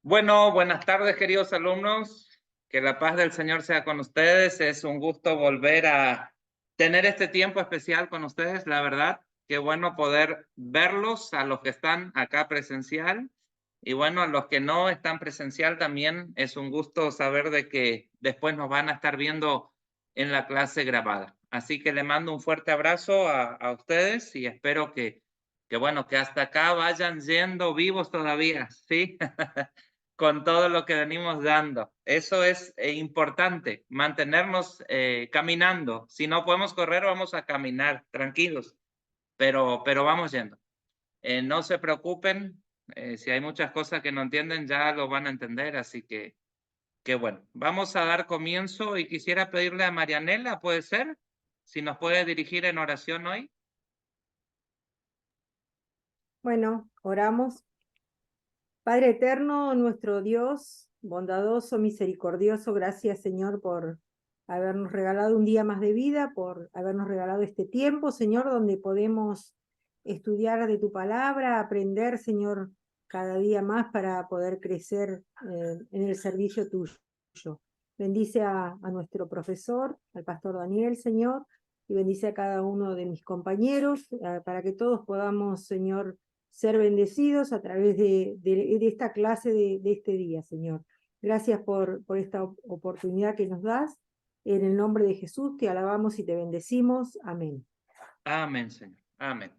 Bueno, buenas tardes, queridos alumnos. Que la paz del Señor sea con ustedes. Es un gusto volver a tener este tiempo especial con ustedes, la verdad. Qué bueno poder verlos, a los que están acá presencial. Y bueno, a los que no están presencial también es un gusto saber de que después nos van a estar viendo en la clase grabada. Así que le mando un fuerte abrazo a ustedes y espero bueno, que hasta acá vayan yendo vivos todavía, ¿sí? Con todo lo que venimos dando. Eso es importante, mantenernos caminando. Si no podemos correr, vamos a caminar, tranquilos, pero vamos yendo. No se preocupen, si hay muchas cosas que no entienden, ya lo van a entender, así que bueno, vamos a dar comienzo y quisiera pedirle a Marianela, ¿puede ser? Si nos puede dirigir en oración hoy. Bueno, oramos. Padre eterno, nuestro Dios, bondadoso, misericordioso, gracias Señor por habernos regalado un día más de vida, por habernos regalado este tiempo, Señor, donde podemos estudiar de tu palabra, aprender, Señor, cada día más para poder crecer en el servicio tuyo. Bendice a nuestro profesor, al pastor Daniel, Señor, y bendice a cada uno de mis compañeros, para que todos podamos, Señor, ser bendecidos a través de esta clase de este día, Señor. Gracias por esta oportunidad que nos das. En el nombre de Jesús te alabamos y te bendecimos. Amén. Amén, Señor. Amén.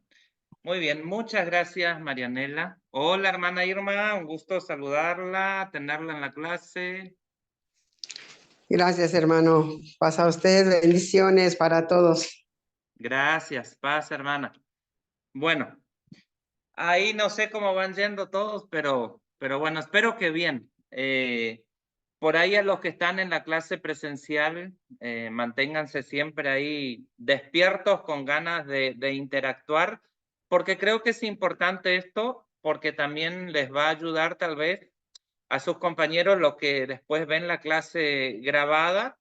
Muy bien, muchas gracias, Marianela. Hola, hermana Irma, un gusto saludarla, tenerla en la clase. Gracias, hermano. Pasa usted, bendiciones para todos. Gracias, paz, hermana. Bueno, ahí no sé cómo van yendo todos, pero bueno, espero que bien. Por ahí a los que están en la clase presencial, manténganse siempre ahí despiertos con ganas de interactuar, porque creo que es importante esto, porque también les va a ayudar tal vez a sus compañeros los que después ven la clase grabada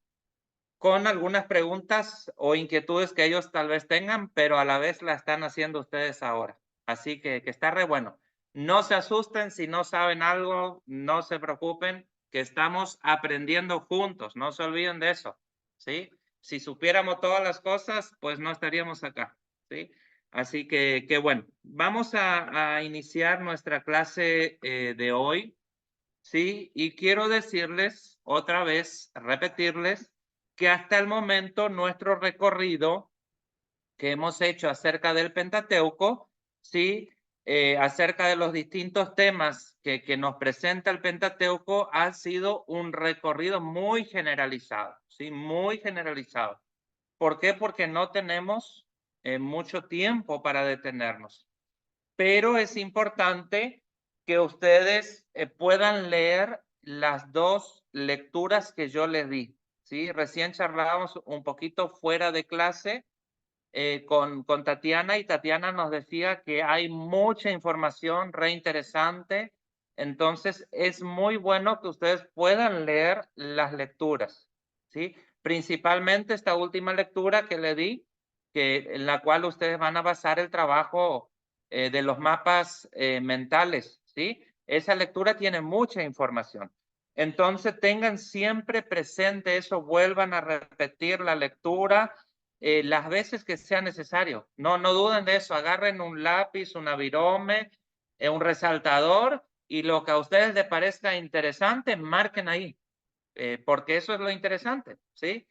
con algunas preguntas o inquietudes que ellos tal vez tengan, pero a la vez la están haciendo ustedes ahora. Así que está re bueno. No se asusten si no saben algo, no se preocupen, que estamos aprendiendo juntos, no se olviden de eso, ¿sí? Si supiéramos todas las cosas, pues no estaríamos acá, ¿sí? Así que bueno, vamos a iniciar nuestra clase de hoy, ¿sí? Y quiero decirles otra vez, repetirles, que hasta el momento nuestro recorrido que hemos hecho acerca del Pentateuco, ¿sí? Acerca de los distintos temas que nos presenta el Pentateuco, ha sido un recorrido muy generalizado, ¿sí? Muy generalizado. ¿Por qué? Porque no tenemos mucho tiempo para detenernos. Pero es importante que ustedes puedan leer las dos lecturas que yo les di, ¿sí? Recién charlábamos un poquito fuera de clase con Tatiana, y Tatiana nos decía que hay mucha información re interesante, entonces es muy bueno que ustedes puedan leer las lecturas, ¿sí? Principalmente esta última lectura que le di, en la cual ustedes van a basar el trabajo de los mapas mentales, ¿sí? Esa lectura tiene mucha información. Entonces tengan siempre presente eso, vuelvan a repetir la lectura las veces que sea necesario. No duden de eso, agarren un lápiz, un avirome, un resaltador, y lo que a ustedes les parezca interesante, marquen ahí, porque eso es lo interesante, ¿sí?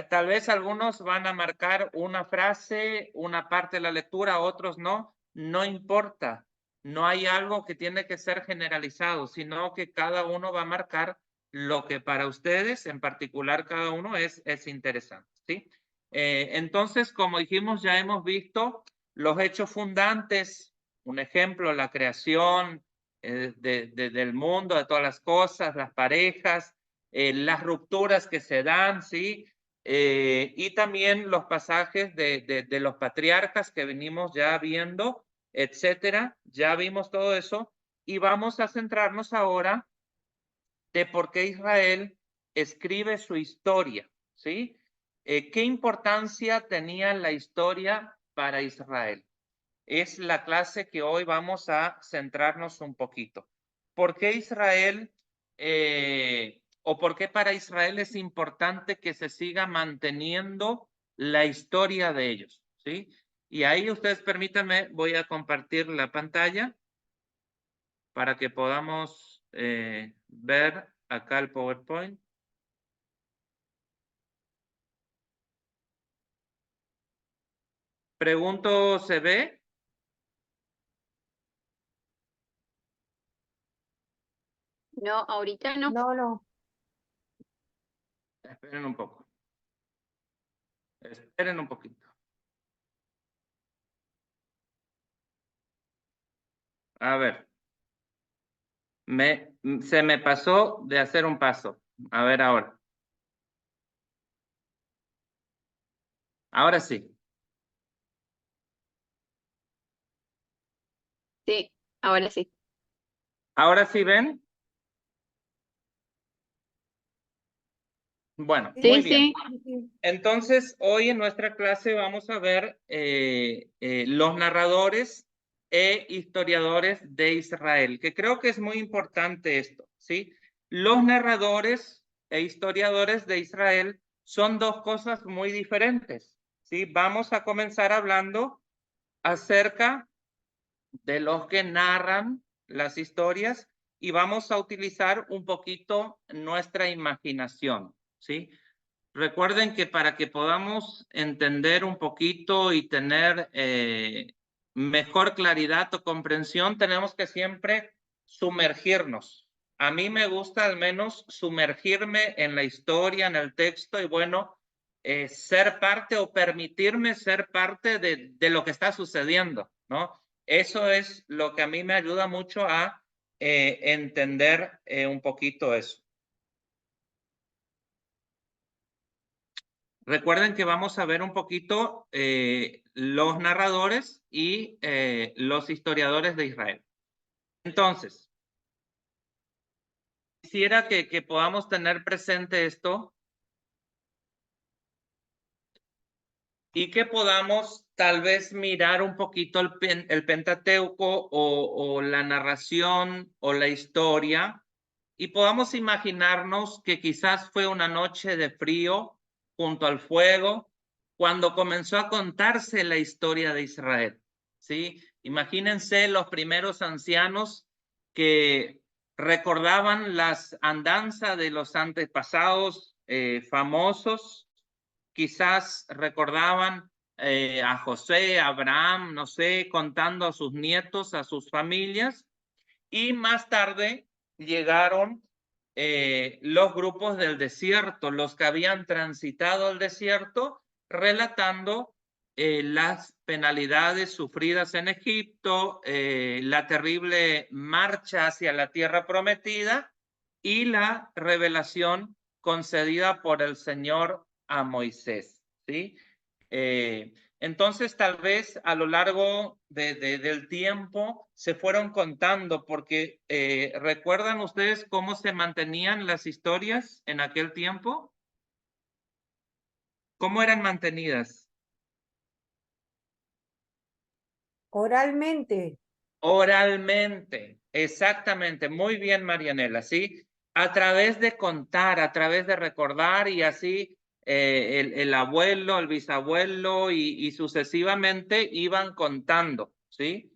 Tal vez algunos van a marcar una frase, una parte de la lectura, otros no, no importa. No hay algo que tiene que ser generalizado, sino que cada uno va a marcar lo que para ustedes, en particular cada uno, es interesante, ¿sí? Entonces, como dijimos, ya hemos visto los hechos fundantes, un ejemplo, la creación del mundo, de todas las cosas, las parejas, las rupturas que se dan, ¿sí? Y también los pasajes de los patriarcas que venimos ya viendo, etcétera. Ya vimos todo eso y vamos a centrarnos ahora de por qué Israel escribe su historia, ¿sí? ¿Qué importancia tenía la historia para Israel? Es la clase que hoy vamos a centrarnos un poquito. ¿por qué Israel o por qué para Israel es importante que se siga manteniendo la historia de ellos? ¿Sí? Y ahí ustedes permítanme, voy a compartir la pantalla para que podamos ver acá el PowerPoint. Pregunto, ¿se ve? No, ahorita no. No. Esperen un poco. Esperen un poquito. A ver. Se me pasó de hacer un paso. A ver ahora. Ahora sí. Sí, ahora sí. ¿Ahora sí ven? Bueno, Sí, muy Sí, bien. sí. Entonces, hoy en nuestra clase vamos a ver los narradores e historiadores de Israel, que creo que es muy importante esto, ¿sí? Los narradores e historiadores de Israel son dos cosas muy diferentes, ¿sí? Vamos a comenzar hablando acerca de los que narran las historias y vamos a utilizar un poquito nuestra imaginación, ¿sí? Recuerden que para que podamos entender un poquito y tener mejor claridad o comprensión, tenemos que siempre sumergirnos. A mí me gusta al menos sumergirme en la historia, en el texto y bueno, ser parte o permitirme ser parte de lo que está sucediendo, ¿no? Eso es lo que a mí me ayuda mucho a entender un poquito eso. Recuerden que vamos a ver un poquito los narradores y los historiadores de Israel. Entonces, quisiera que podamos tener presente esto y que podamos tal vez mirar un poquito el Pentateuco o la narración o la historia y podamos imaginarnos que quizás fue una noche de frío junto al fuego cuando comenzó a contarse la historia de Israel, ¿sí? Imagínense los primeros ancianos que recordaban las andanzas de los antepasados famosos, quizás recordaban a José, a Abraham, no sé, contando a sus nietos, a sus familias, y más tarde llegaron los grupos del desierto, los que habían transitado el desierto, relatando las penalidades sufridas en Egipto, la terrible marcha hacia la tierra prometida y la revelación concedida por el Señor a Moisés, ¿sí? Entonces, tal vez a lo largo del tiempo se fueron contando, porque ¿recuerdan ustedes cómo se mantenían las historias en aquel tiempo? ¿Cómo eran mantenidas? Oralmente. Oralmente, exactamente. Muy bien, Marianela, ¿sí? A través de contar, a través de recordar y así el abuelo, el bisabuelo y sucesivamente iban contando, ¿sí?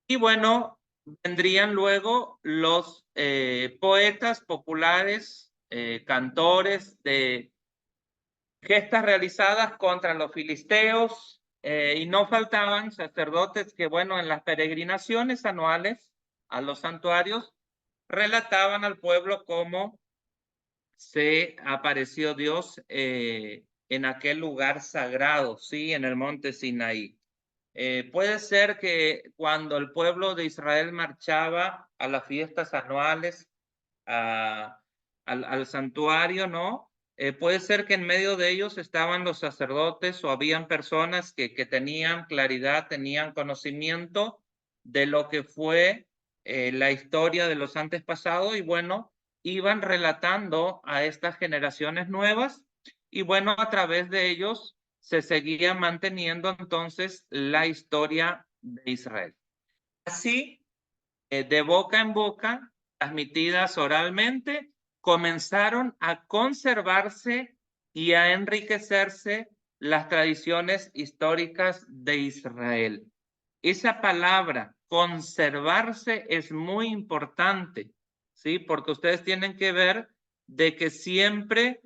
Y bueno, vendrían luego los poetas populares, cantores de gestas realizadas contra los filisteos, y no faltaban sacerdotes que, bueno, en las peregrinaciones anuales a los santuarios, relataban al pueblo cómo se apareció Dios en aquel lugar sagrado, ¿sí? En el monte Sinaí. Puede ser que cuando el pueblo de Israel marchaba a las fiestas anuales, al santuario, ¿no? Puede ser que en medio de ellos estaban los sacerdotes o habían personas que tenían claridad, tenían conocimiento de lo que fue la historia de los antepasados y bueno, iban relatando a estas generaciones nuevas y bueno, a través de ellos se seguía manteniendo entonces la historia de Israel. Así, de boca en boca, transmitidas oralmente, comenzaron a conservarse y a enriquecerse las tradiciones históricas de Israel. Esa palabra, conservarse, es muy importante, ¿sí? Porque ustedes tienen que ver de que siempre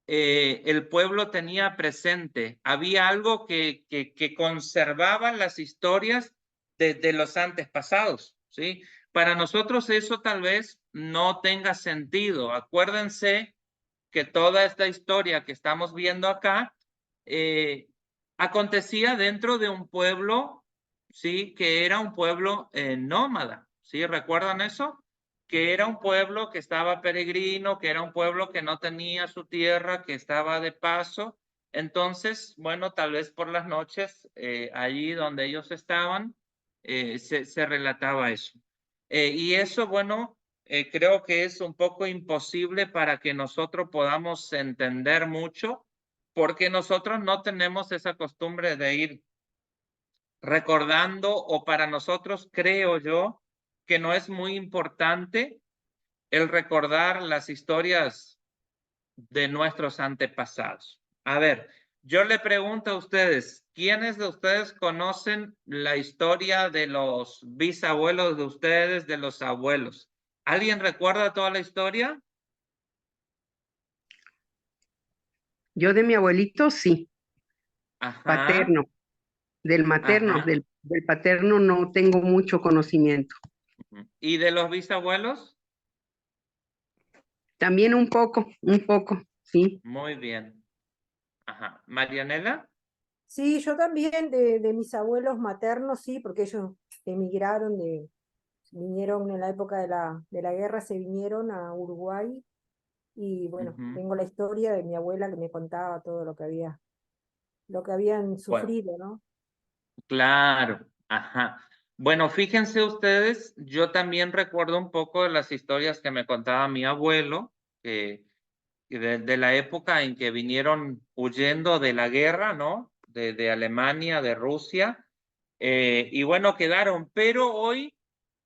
el pueblo tenía presente, había algo que conservaba las historias de los antepasados, ¿sí? Para nosotros eso tal vez no tenga sentido. Acuérdense que toda esta historia que estamos viendo acá acontecía dentro de un pueblo, ¿sí? Que era un pueblo nómada, ¿sí? ¿Recuerdan eso? Que era un pueblo que estaba peregrino, que era un pueblo que no tenía su tierra, que estaba de paso. Entonces, bueno, tal vez por las noches, allí donde ellos estaban, se relataba eso. Y eso, bueno, creo que es un poco imposible para que nosotros podamos entender mucho, porque nosotros no tenemos esa costumbre de ir recordando, o para nosotros creo yo que no es muy importante el recordar las historias de nuestros antepasados. A ver, yo le pregunto a ustedes, ¿quiénes de ustedes conocen la historia de los bisabuelos de ustedes, de los abuelos? ¿Alguien recuerda toda la historia? Yo de mi abuelito sí, Ajá, paterno, del materno, ajá. del paterno no tengo mucho conocimiento. ¿Y de los bisabuelos? También un poco, sí. Muy bien. Ajá. ¿Marianela? Sí, yo también de mis abuelos maternos, sí, porque ellos emigraron, vinieron en la época de la guerra, se vinieron a Uruguay y bueno, Ujú. tengo la historia de mi abuela que me contaba todo lo que habían Bueno, sufrido, ¿no? claro. Ajá. Bueno, fíjense ustedes, yo también recuerdo un poco de las historias que me contaba mi abuelo, de la época en que vinieron huyendo de la guerra, ¿no? De Alemania, de Rusia, y bueno, quedaron, pero hoy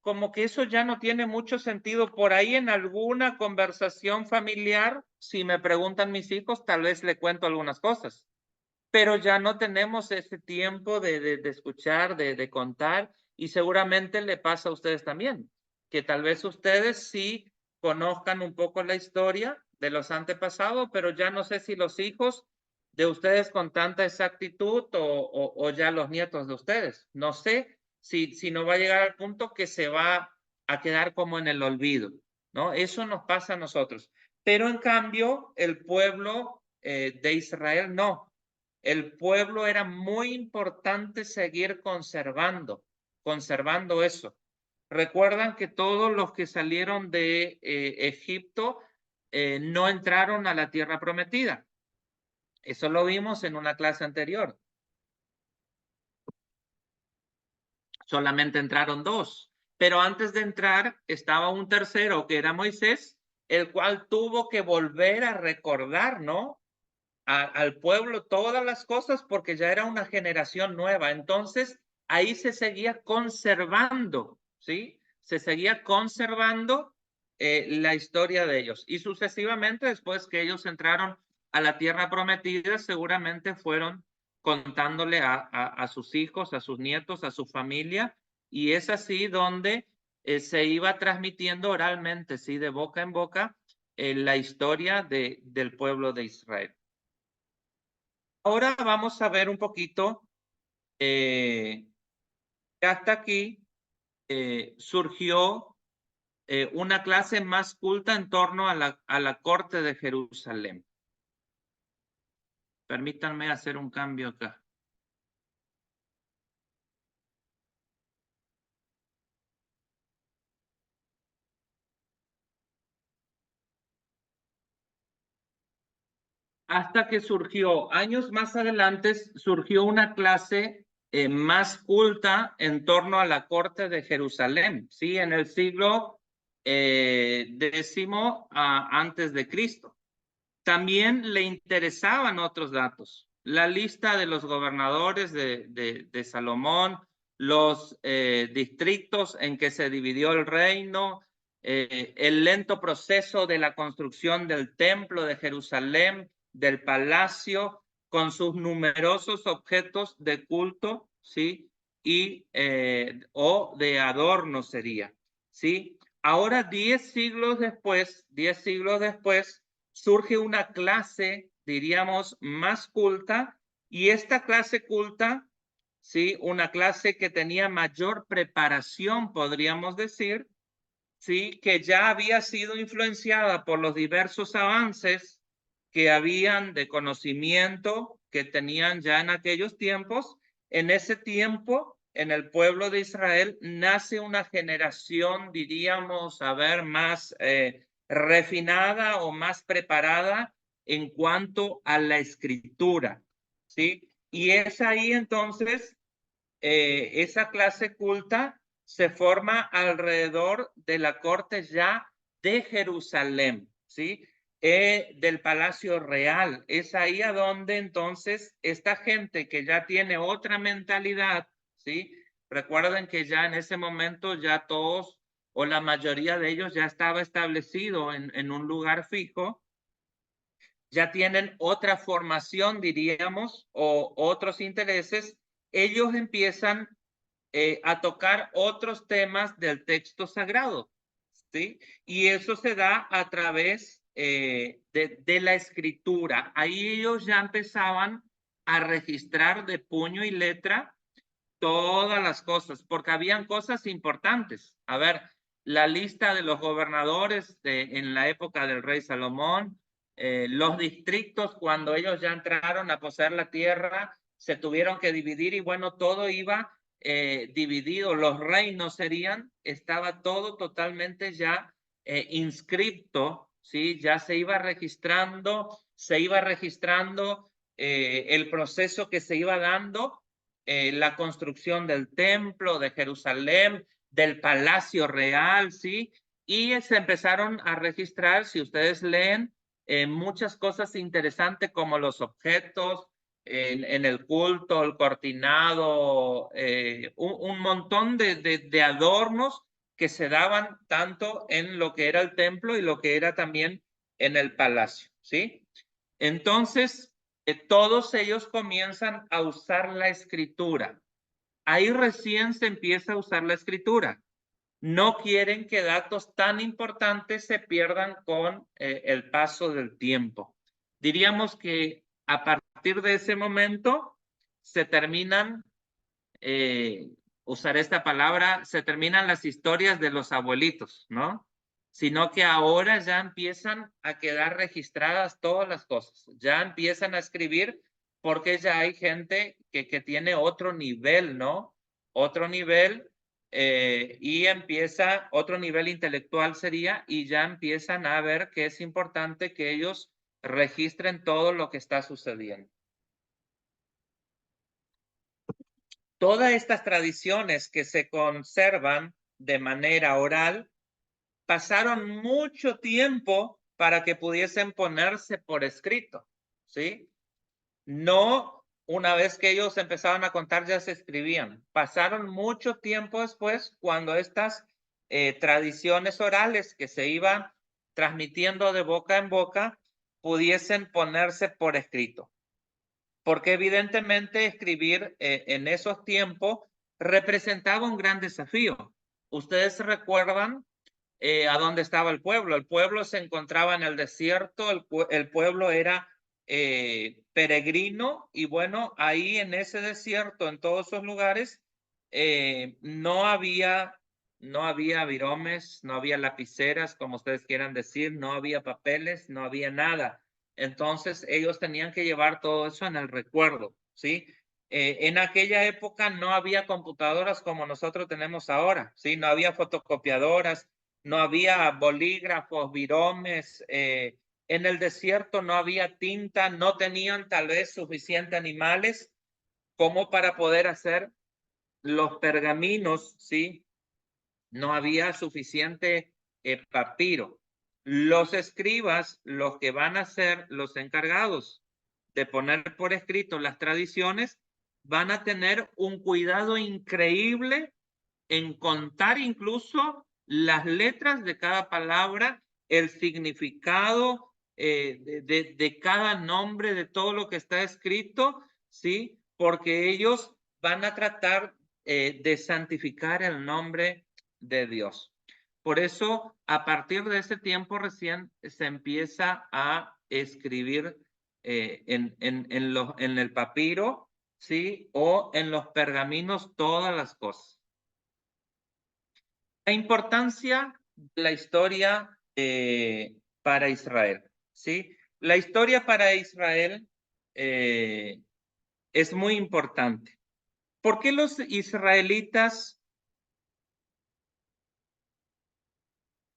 como que eso ya no tiene mucho sentido. Por ahí en alguna conversación familiar, si me preguntan mis hijos, tal vez le cuento algunas cosas, pero ya no tenemos ese tiempo de escuchar, de contar, y seguramente le pasa a ustedes también, que tal vez ustedes sí conozcan un poco la historia de los antepasados, pero ya no sé si los hijos de ustedes con tanta exactitud o ya los nietos de ustedes. No sé si no va a llegar al punto que se va a quedar como en el olvido, ¿no? Eso nos pasa a nosotros. Pero en cambio, el pueblo de Israel no. El pueblo era muy importante seguir conservando eso. Recuerdan que todos los que salieron de Egipto no entraron a la tierra prometida. Eso lo vimos en una clase anterior. Solamente entraron dos. Pero antes de entrar estaba un tercero que era Moisés, el cual tuvo que volver a recordar, ¿no? Al pueblo todas las cosas porque ya era una generación nueva. Entonces, ahí se seguía conservando, ¿sí? Se seguía conservando la historia de ellos. Y sucesivamente, después que ellos entraron a la tierra prometida, seguramente fueron contándole a sus hijos, a sus nietos, a su familia, y es así donde se iba transmitiendo oralmente, ¿sí? De boca en boca, la historia del pueblo de Israel. Ahora vamos a ver un poquito, hasta aquí surgió una clase más culta en torno a la corte de Jerusalén. Permítanme hacer un cambio acá. Hasta que surgió, años más adelante, surgió una clase más culta en torno a la corte de Jerusalén, ¿sí? En el siglo X antes de Cristo. También le interesaban otros datos. La lista de los gobernadores de Salomón, los distritos en que se dividió el reino, el lento proceso de la construcción del templo de Jerusalén, del palacio, con sus numerosos objetos de culto, ¿sí? Y, o de adorno sería, ¿sí? Ahora, 10 siglos después, surge una clase, diríamos, más culta, y esta clase culta, ¿sí? Una clase que tenía mayor preparación, podríamos decir, ¿sí? Que ya había sido influenciada por los diversos avances que habían de conocimiento que tenían ya en aquellos tiempos. En ese tiempo, en el pueblo de Israel, nace una generación, diríamos, a ver, más refinada o más preparada en cuanto a la escritura, ¿sí? Y es ahí entonces, esa clase culta se forma alrededor de la corte ya de Jerusalén, ¿sí? Del Palacio Real. Es ahí a donde entonces esta gente que ya tiene otra mentalidad, ¿sí? Recuerden que ya en ese momento ya todos o la mayoría de ellos ya estaba establecido en un lugar fijo, ya tienen otra formación, diríamos, o otros intereses. Ellos empiezan a tocar otros temas del texto sagrado, ¿sí? Y eso se da a través de la escritura. Ahí ellos ya empezaban a registrar de puño y letra todas las cosas, porque habían cosas importantes. A ver, la lista de los gobernadores en la época del rey Salomón, los distritos cuando ellos ya entraron a poseer la tierra, se tuvieron que dividir y bueno, todo iba dividido, los reinos serían, estaba todo totalmente ya inscripto, ¿sí? Ya se iba registrando el proceso que se iba dando, la construcción del templo de Jerusalén, del palacio real, ¿sí? Y se empezaron a registrar, si ustedes leen, muchas cosas interesantes como los objetos, en el culto, el cortinado, un montón de adornos que se daban tanto en lo que era el templo y lo que era también en el palacio, ¿sí? Entonces, todos ellos comienzan a usar la escritura. Ahí recién se empieza a usar la escritura. No quieren que datos tan importantes se pierdan con el paso del tiempo. Diríamos que a partir de ese momento se terminan, usar esta palabra, se terminan las historias de los abuelitos, ¿no? Sino que ahora ya empiezan a quedar registradas todas las cosas, ya empiezan a escribir porque ya hay gente que tiene otro nivel, ¿no? Otro nivel, y empieza, otro nivel intelectual sería, y ya empiezan a ver que es importante que ellos registren todo lo que está sucediendo. Todas estas tradiciones que se conservan de manera oral pasaron mucho tiempo para que pudiesen ponerse por escrito, ¿sí? No, una vez que ellos empezaban a contar ya se escribían. Pasaron mucho tiempo después cuando estas tradiciones orales que se iban transmitiendo de boca en boca pudiesen ponerse por escrito. Porque evidentemente escribir en esos tiempos representaba un gran desafío. Ustedes recuerdan a dónde estaba el pueblo. El pueblo se encontraba en el desierto, el pueblo era peregrino y bueno, ahí en ese desierto, en todos esos lugares, no había viromes, no había lapiceras, como ustedes quieran decir, no había papeles, no había nada. Entonces ellos tenían que llevar todo eso en el recuerdo, ¿sí? En aquella época no había computadoras como nosotros tenemos ahora, ¿sí? No había fotocopiadoras, no había bolígrafos, viromes, en el desierto no había tinta, no tenían tal vez suficientes animales como para poder hacer los pergaminos, ¿sí? No había suficiente papiro. Los escribas, los que van a ser los encargados de poner por escrito las tradiciones, van a tener un cuidado increíble en contar incluso las letras de cada palabra, el significado de cada nombre, de todo lo que está escrito, ¿sí? Porque ellos van a tratar de santificar el nombre de Dios. Por eso, a partir de ese tiempo recién se empieza a escribir en el papiro, ¿sí? O en los pergaminos todas las cosas. La importancia de la historia para Israel, ¿sí? La historia para Israel es muy importante. ¿Por qué los israelitas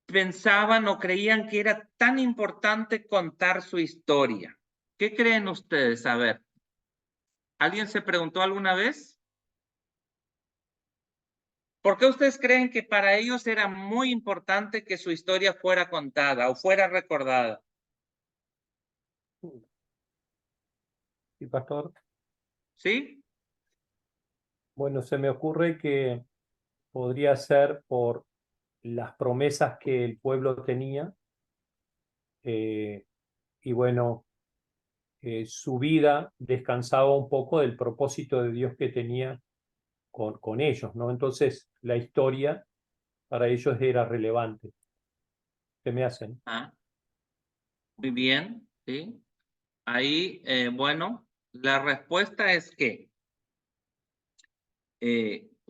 pensaban o creían que era tan importante contar su historia? ¿Qué creen ustedes? A ver, ¿alguien se preguntó alguna vez? ¿Por qué ustedes creen que para ellos era muy importante que su historia fuera contada o fuera recordada? Sí, pastor. ¿Sí? Bueno, se me ocurre que podría ser por las promesas que el pueblo tenía y bueno, su vida descansaba un poco del propósito de Dios que tenía con ellos, ¿no? Entonces la historia para ellos era relevante. ¿Qué me hacen? Ah, muy bien, ¿sí? Ahí, bueno, la respuesta es que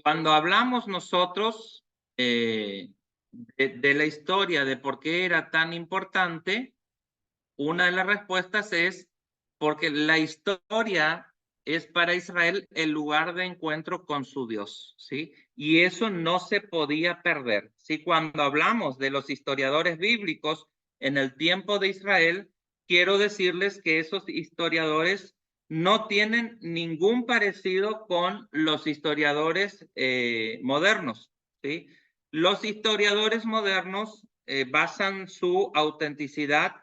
cuando hablamos nosotros de la historia, de por qué era tan importante, una de las respuestas es porque la historia es para Israel el lugar de encuentro con su Dios, ¿sí? Y eso no se podía perder, ¿sí? Cuando hablamos de los historiadores bíblicos en el tiempo de Israel, quiero decirles que esos historiadores no tienen ningún parecido con los historiadores modernos, ¿sí? Los historiadores modernos basan su autenticidad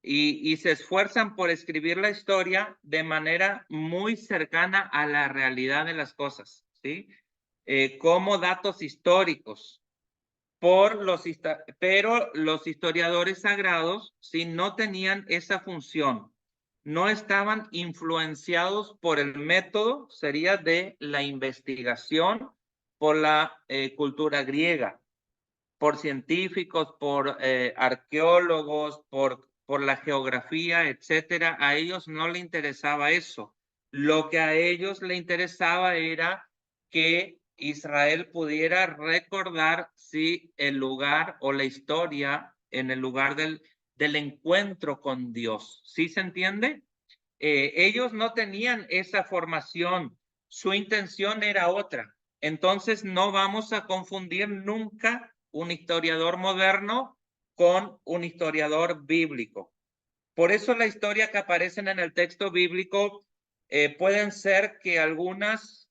y se esfuerzan por escribir la historia de manera muy cercana a la realidad de las cosas, ¿sí? Como datos históricos. Pero los historiadores sagrados, ¿sí? No tenían esa función. No estaban influenciados por el método, sería de la investigación, por la cultura griega, por científicos, por arqueólogos, por la geografía, etcétera. A ellos no le interesaba eso. Lo que a ellos le interesaba era que Israel pudiera recordar sí, el lugar o la historia en el lugar del encuentro con Dios. ¿Sí se entiende? Ellos no tenían esa formación, su intención era otra. Entonces no vamos a confundir nunca un historiador moderno con un historiador bíblico. Por eso la historia que aparecen en el texto bíblico pueden ser que algunas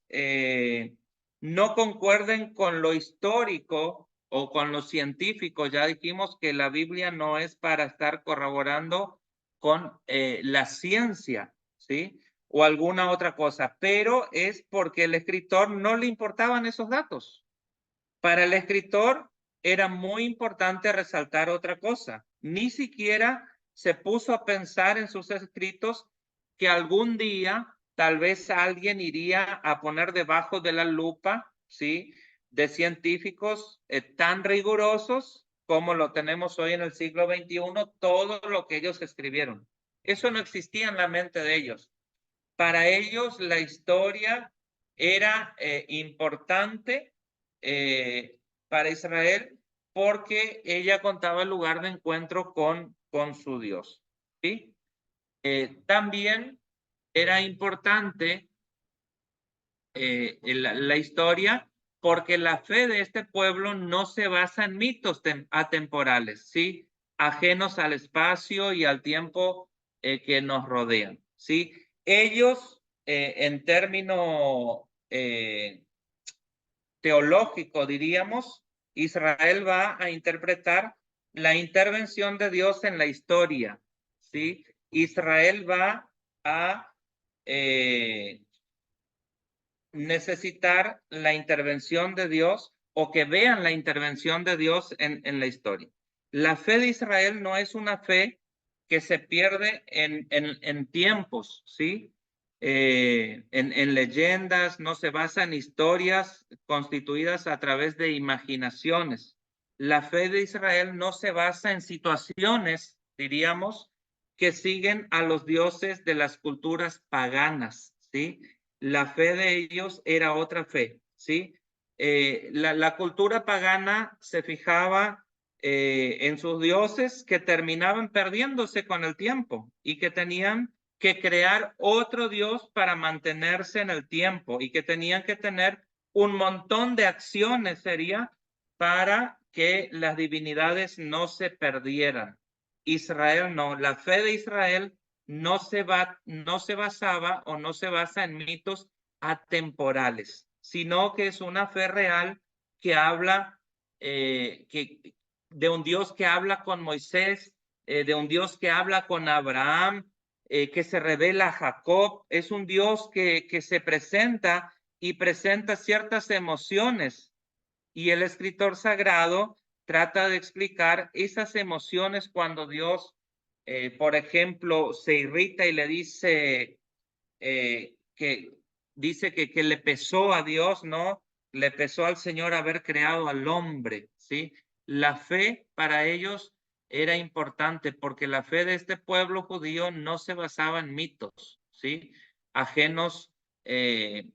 no concuerden con lo histórico o con lo científico. Ya dijimos que la Biblia no es para estar corroborando con la ciencia, ¿sí? O alguna otra cosa, pero es porque el escritor no le importaban esos datos. Para el escritor era muy importante resaltar otra cosa. Ni siquiera se puso a pensar en sus escritos que algún día tal vez alguien iría a poner debajo de la lupa, ¿sí? De científicos tan rigurosos como lo tenemos hoy en el siglo XXI, todo lo que ellos escribieron. Eso no existía en la mente de ellos. Para ellos la historia era importante para Israel porque ella contaba el lugar de encuentro con su Dios. ¿Sí? También era importante la historia porque la fe de este pueblo no se basa en mitos atemporales, ¿sí? Ajenos al espacio y al tiempo que nos rodean, ¿sí? Ellos, en término teológico, diríamos, Israel va a interpretar la intervención de Dios en la historia, ¿sí? Israel va a necesitar la intervención de Dios o que vean la intervención de Dios en la historia. La fe de Israel no es una fe que se pierde en tiempos, ¿sí? En leyendas, no se basa en historias constituidas a través de imaginaciones. La fe de Israel no se basa en situaciones, diríamos, que siguen a los dioses de las culturas paganas, ¿sí? La fe de ellos era otra fe, ¿sí? La cultura pagana se fijaba en sus dioses que terminaban perdiéndose con el tiempo y que tenían que crear otro dios para mantenerse en el tiempo y que tenían que tener un montón de acciones, sería, para que las divinidades no se perdieran. Israel no, la fe de Israel no se basaba o no se basa en mitos atemporales, sino que es una fe real que habla de un Dios que habla con Moisés, de un Dios que habla con Abraham, que se revela a Jacob. Es un Dios que se presenta y presenta ciertas emociones. Y el escritor sagrado trata de explicar esas emociones cuando Dios, por ejemplo, se irrita y le dice que le pesó a Dios, ¿no? Le pesó al Señor haber creado al hombre, ¿sí? La fe para ellos era importante porque la fe de este pueblo judío no se basaba en mitos, ¿sí? Ajenos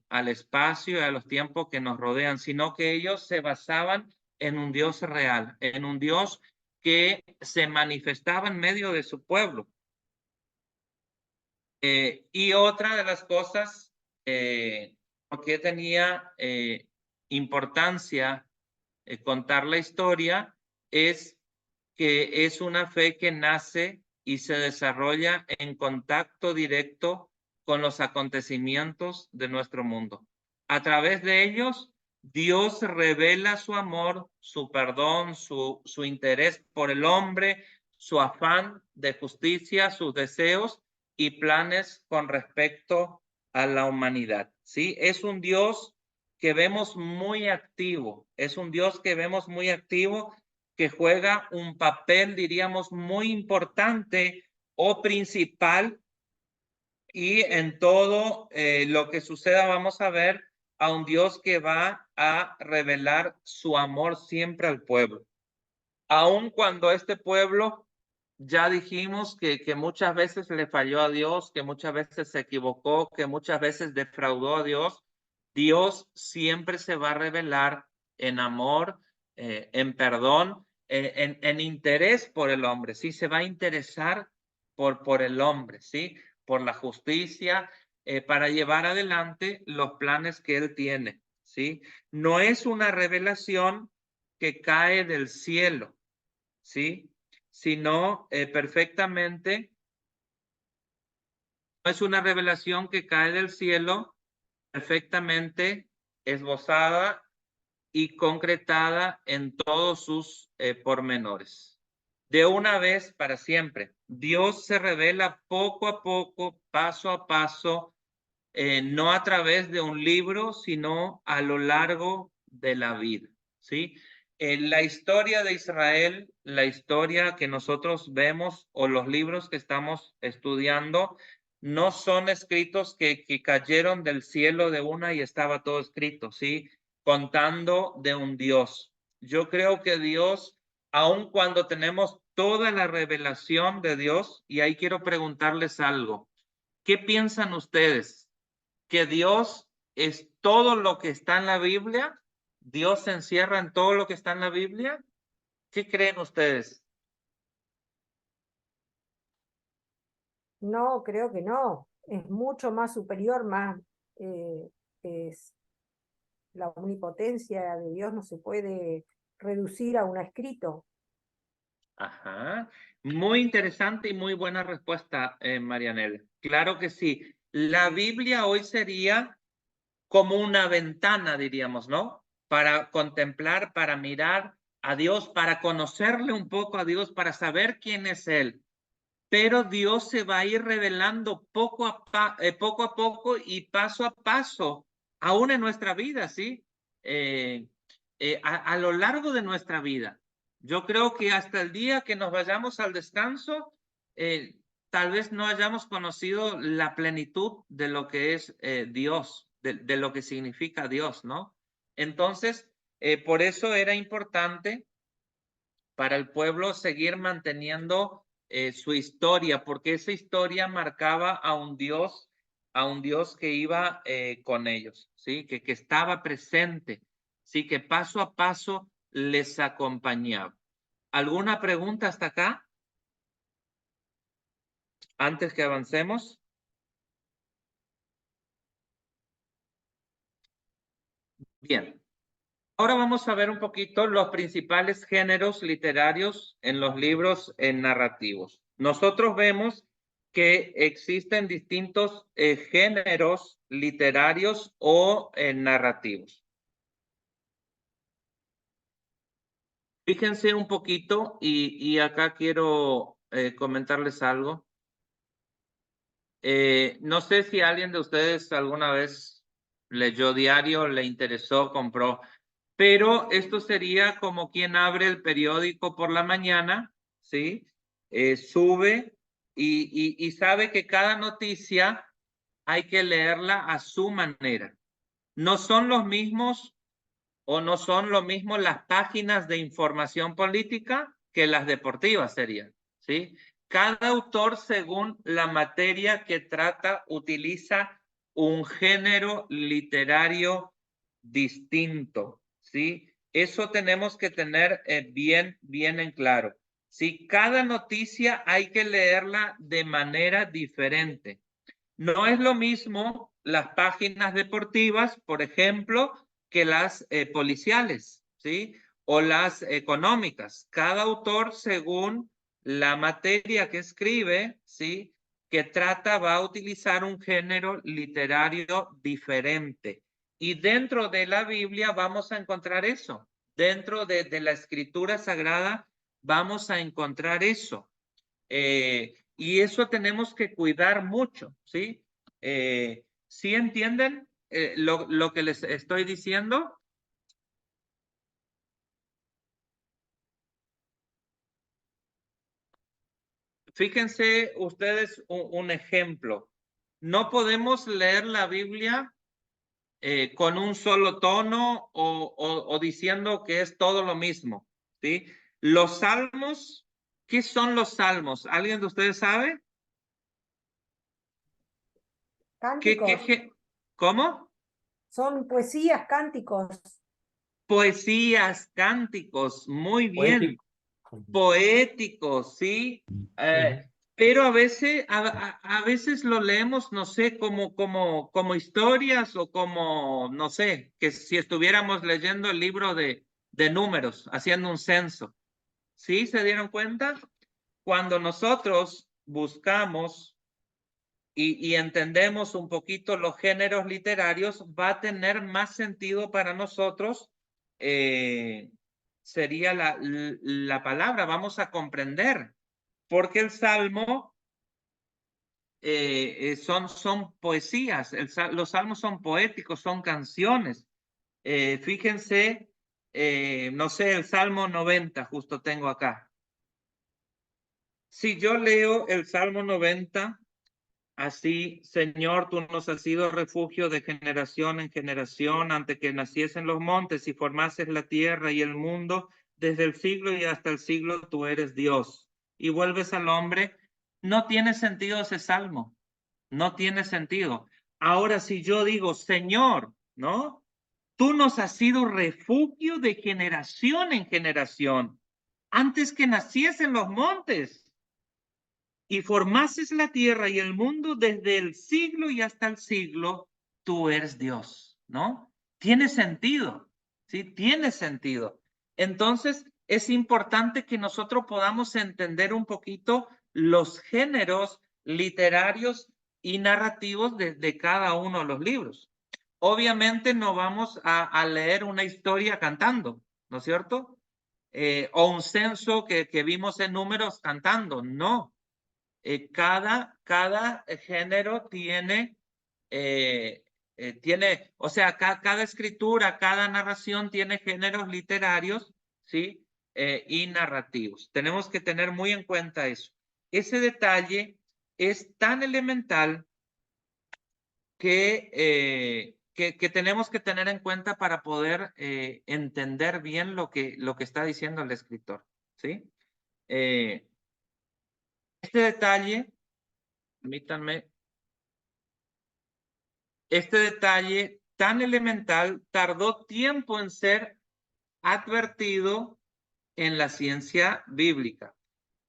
al espacio y a los tiempos que nos rodean, sino que ellos se basaban en un Dios real, en un Dios que se manifestaba en medio de su pueblo. Y otra de las cosas, porque tenía importancia contar la historia, es que es una fe que nace y se desarrolla en contacto directo con los acontecimientos de nuestro mundo. A través de ellos, Dios revela su amor, su perdón, su interés por el hombre, su afán de justicia, sus deseos y planes con respecto a la humanidad, ¿sí? Es un Dios que vemos muy activo, es un Dios que vemos muy activo, que juega un papel, diríamos, muy importante o principal, y en todo lo que suceda vamos a ver a un Dios que va a revelar su amor siempre al pueblo. Aun cuando este pueblo, ya dijimos que muchas veces le falló a Dios, que muchas veces se equivocó, que muchas veces defraudó a Dios, Dios siempre se va a revelar en amor, en perdón, en interés por el hombre, ¿sí? Se va a interesar por el hombre, ¿sí? Por la justicia, para llevar adelante los planes que él tiene, ¿sí? No es una revelación que cae del cielo, ¿sí? Sino perfectamente, no es una revelación que cae del cielo, perfectamente esbozada y concretada en todos sus pormenores. De una vez para siempre, Dios se revela poco a poco, paso a paso, no a través de un libro, sino a lo largo de la vida, ¿sí? La historia de Israel, la historia que nosotros vemos o los libros que estamos estudiando, no son escritos que cayeron del cielo de una y estaba todo escrito, ¿sí? Contando de un Dios. Yo creo que Dios, aun cuando tenemos toda la revelación de Dios, y ahí quiero preguntarles algo, ¿qué piensan ustedes? ¿Que Dios es todo lo que está en la Biblia? ¿Dios se encierra en todo lo que está en la Biblia? ¿Qué creen ustedes? No, creo que no. Es mucho más superior, es la omnipotencia de Dios no se puede reducir a un escrito. Ajá. Muy interesante y muy buena respuesta, Marianela. Claro que sí. La Biblia hoy sería como una ventana, diríamos, ¿no? Para contemplar, para mirar a Dios, para conocerle un poco a Dios, para saber quién es Él. Pero Dios se va a ir revelando poco a poco y paso a paso, aún en nuestra vida, ¿sí? a lo largo de nuestra vida. Yo creo que hasta el día que nos vayamos al descanso, tal vez no hayamos conocido la plenitud de lo que es Dios, de lo que significa Dios, ¿no? Entonces, por eso era importante para el pueblo seguir manteniendo su historia, porque esa historia marcaba a un Dios que iba con ellos, ¿sí? Que estaba presente, ¿sí? Que paso a paso les acompañaba. ¿Alguna pregunta hasta acá? Antes que avancemos. Bien. Ahora vamos a ver un poquito los principales géneros literarios en los libros narrativos. Nosotros vemos que existen distintos géneros literarios o narrativos. Fíjense un poquito y acá quiero comentarles algo. No sé si alguien de ustedes alguna vez leyó diario, le interesó, compró, pero esto sería como quien abre el periódico por la mañana, ¿sí? Sube y sabe que cada noticia hay que leerla a su manera. No son los mismos o no son lo mismo las páginas de información política que las deportivas serían, ¿sí? Cada autor, según la materia que trata, utiliza un género literario distinto, ¿sí? Eso tenemos que tener bien en claro. ¿Sí? Cada noticia hay que leerla de manera diferente. No es lo mismo las páginas deportivas, por ejemplo, que las policiales, ¿sí? O las económicas. Cada autor, según la materia que escribe, ¿sí? Que trata, va a utilizar un género literario diferente. Y dentro de la Biblia vamos a encontrar eso. Dentro de la escritura sagrada vamos a encontrar eso. Y eso tenemos que cuidar mucho, ¿sí? ¿Sí entienden lo que les estoy diciendo? Fíjense ustedes un ejemplo. No podemos leer la Biblia con un solo tono o diciendo que es todo lo mismo, ¿sí? Los salmos, ¿qué son los salmos? ¿Alguien de ustedes sabe? Cánticos. ¿Cómo? Son poesías, cánticos. Poesías, cánticos, muy bien. Poético. Poéticos, ¿sí? Pero a veces lo leemos, no sé, como historias o como, no sé, que si estuviéramos leyendo el libro de números, haciendo un censo. ¿Sí? ¿Se dieron cuenta? Cuando nosotros buscamos y entendemos un poquito los géneros literarios, va a tener más sentido para nosotros, sería la palabra, vamos a comprender, porque el Salmo son poesías, los salmos son poéticos, son canciones. Fíjense, no sé, el Salmo 90, justo tengo acá. Si yo leo el Salmo 90, así, Señor, tú nos has sido refugio de generación en generación, ante que naciesen los montes y formases la tierra y el mundo, desde el siglo y hasta el siglo tú eres Dios. Y vuelves al hombre, no tiene sentido ese salmo, no tiene sentido. Ahora, si yo digo, Señor, ¿no? Tú nos has sido refugio de generación en generación, antes que naciesen los montes y formases la tierra y el mundo desde el siglo y hasta el siglo, tú eres Dios, ¿no? Tiene sentido, ¿sí? Tiene sentido. Entonces, es importante que nosotros podamos entender un poquito los géneros literarios y narrativos de cada uno de los libros. Obviamente no vamos a leer una historia cantando, ¿no es cierto? O un censo que vimos en números cantando, no. Cada género tiene tiene, o sea, cada escritura, cada narración tiene géneros literarios, ¿sí? Y narrativos. Tenemos que tener muy en cuenta eso. Ese detalle es tan elemental que tenemos que tener en cuenta para poder entender bien lo que está diciendo el escritor, ¿sí? Este detalle, permítanme, este detalle tan elemental tardó tiempo en ser advertido en la ciencia bíblica,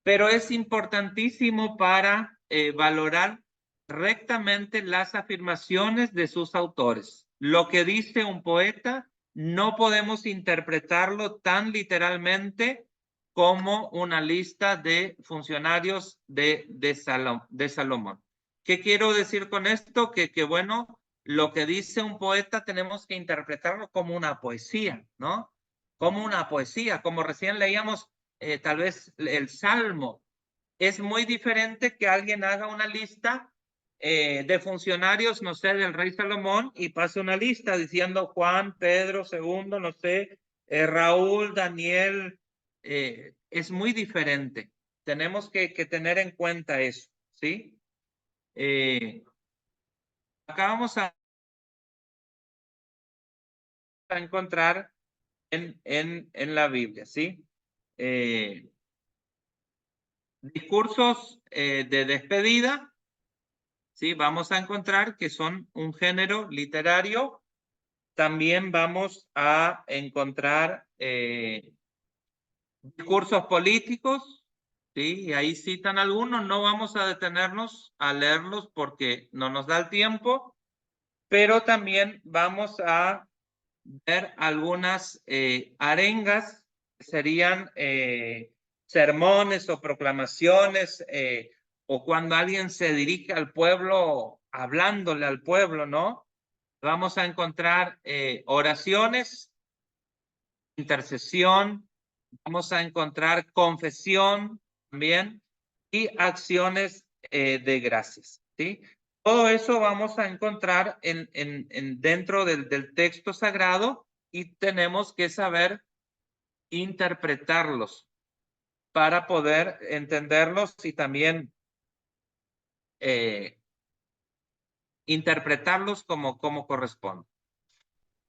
pero es importantísimo para valorar rectamente las afirmaciones de sus autores. Lo que dice un poeta no podemos interpretarlo tan literalmente como una lista de funcionarios de Salomón. ¿Qué quiero decir con esto? Que bueno, lo que dice un poeta tenemos que interpretarlo como una poesía, ¿no? Como una poesía, como recién leíamos tal vez el Salmo. Es muy diferente que alguien haga una lista de funcionarios, no sé, del rey Salomón y pase una lista diciendo Juan, Pedro, segundo, no sé, Raúl, Daniel. Es muy diferente. Tenemos que tener en cuenta eso, ¿sí? Acá vamos a encontrar en la Biblia, ¿sí? Discursos de despedida, ¿sí? Vamos a encontrar que son un género literario. También vamos a encontrar discursos políticos, ¿sí? Y ahí citan algunos, no vamos a detenernos a leerlos porque no nos da el tiempo, pero también vamos a ver algunas arengas, que serían sermones o proclamaciones, o cuando alguien se dirige al pueblo, hablándole al pueblo, ¿no? Vamos a encontrar oraciones, intercesión, vamos a encontrar confesión también y acciones de gracias, ¿sí? Todo eso vamos a encontrar dentro del texto sagrado y tenemos que saber interpretarlos para poder entenderlos y también interpretarlos como corresponde.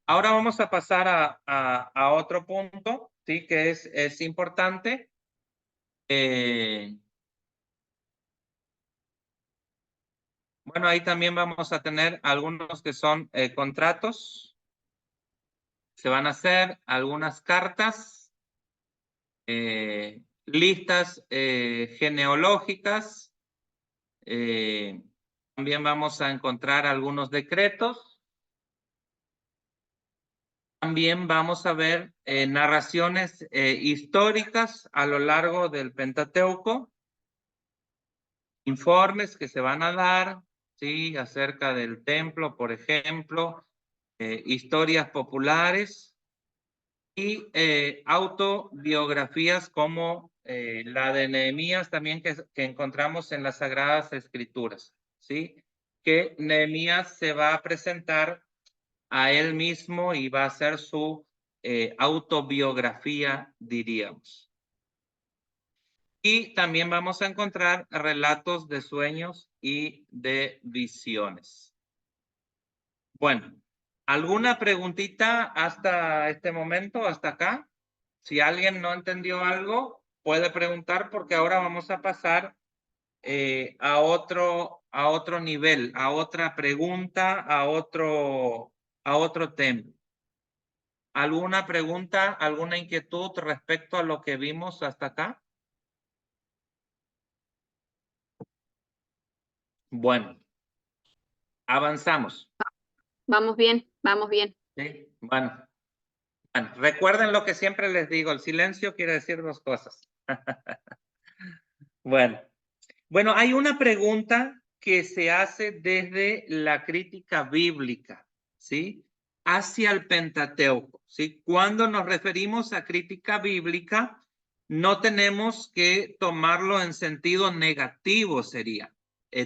Ahora vamos a pasar a otro punto, ¿sí? Que es importante. Bueno, ahí también vamos a tener algunos que son contratos. Se van a hacer algunas cartas, listas genealógicas. También vamos a encontrar algunos decretos. También vamos a ver narraciones históricas a lo largo del Pentateuco, informes que se van a dar, ¿sí? Acerca del templo, por ejemplo, historias populares y autobiografías como la de Nehemías también que encontramos en las Sagradas Escrituras, ¿sí? Que Nehemías se va a presentar a él mismo y va a hacer su autobiografía, diríamos. Y también vamos a encontrar relatos de sueños y de visiones. Bueno, ¿alguna preguntita hasta este momento, hasta acá? Si alguien no entendió algo, puede preguntar porque ahora vamos a pasar a otro nivel, a otra pregunta, a otro tema. ¿Alguna pregunta, alguna inquietud respecto a lo que vimos hasta acá? Bueno, avanzamos. Vamos bien, vamos bien. ¿Sí? Bueno, recuerden lo que siempre les digo, el silencio quiere decir dos cosas. Bueno, hay una pregunta que se hace desde la crítica bíblica, ¿sí? Hacia el Pentateuco, ¿sí? Cuando nos referimos a crítica bíblica, no tenemos que tomarlo en sentido negativo, sería.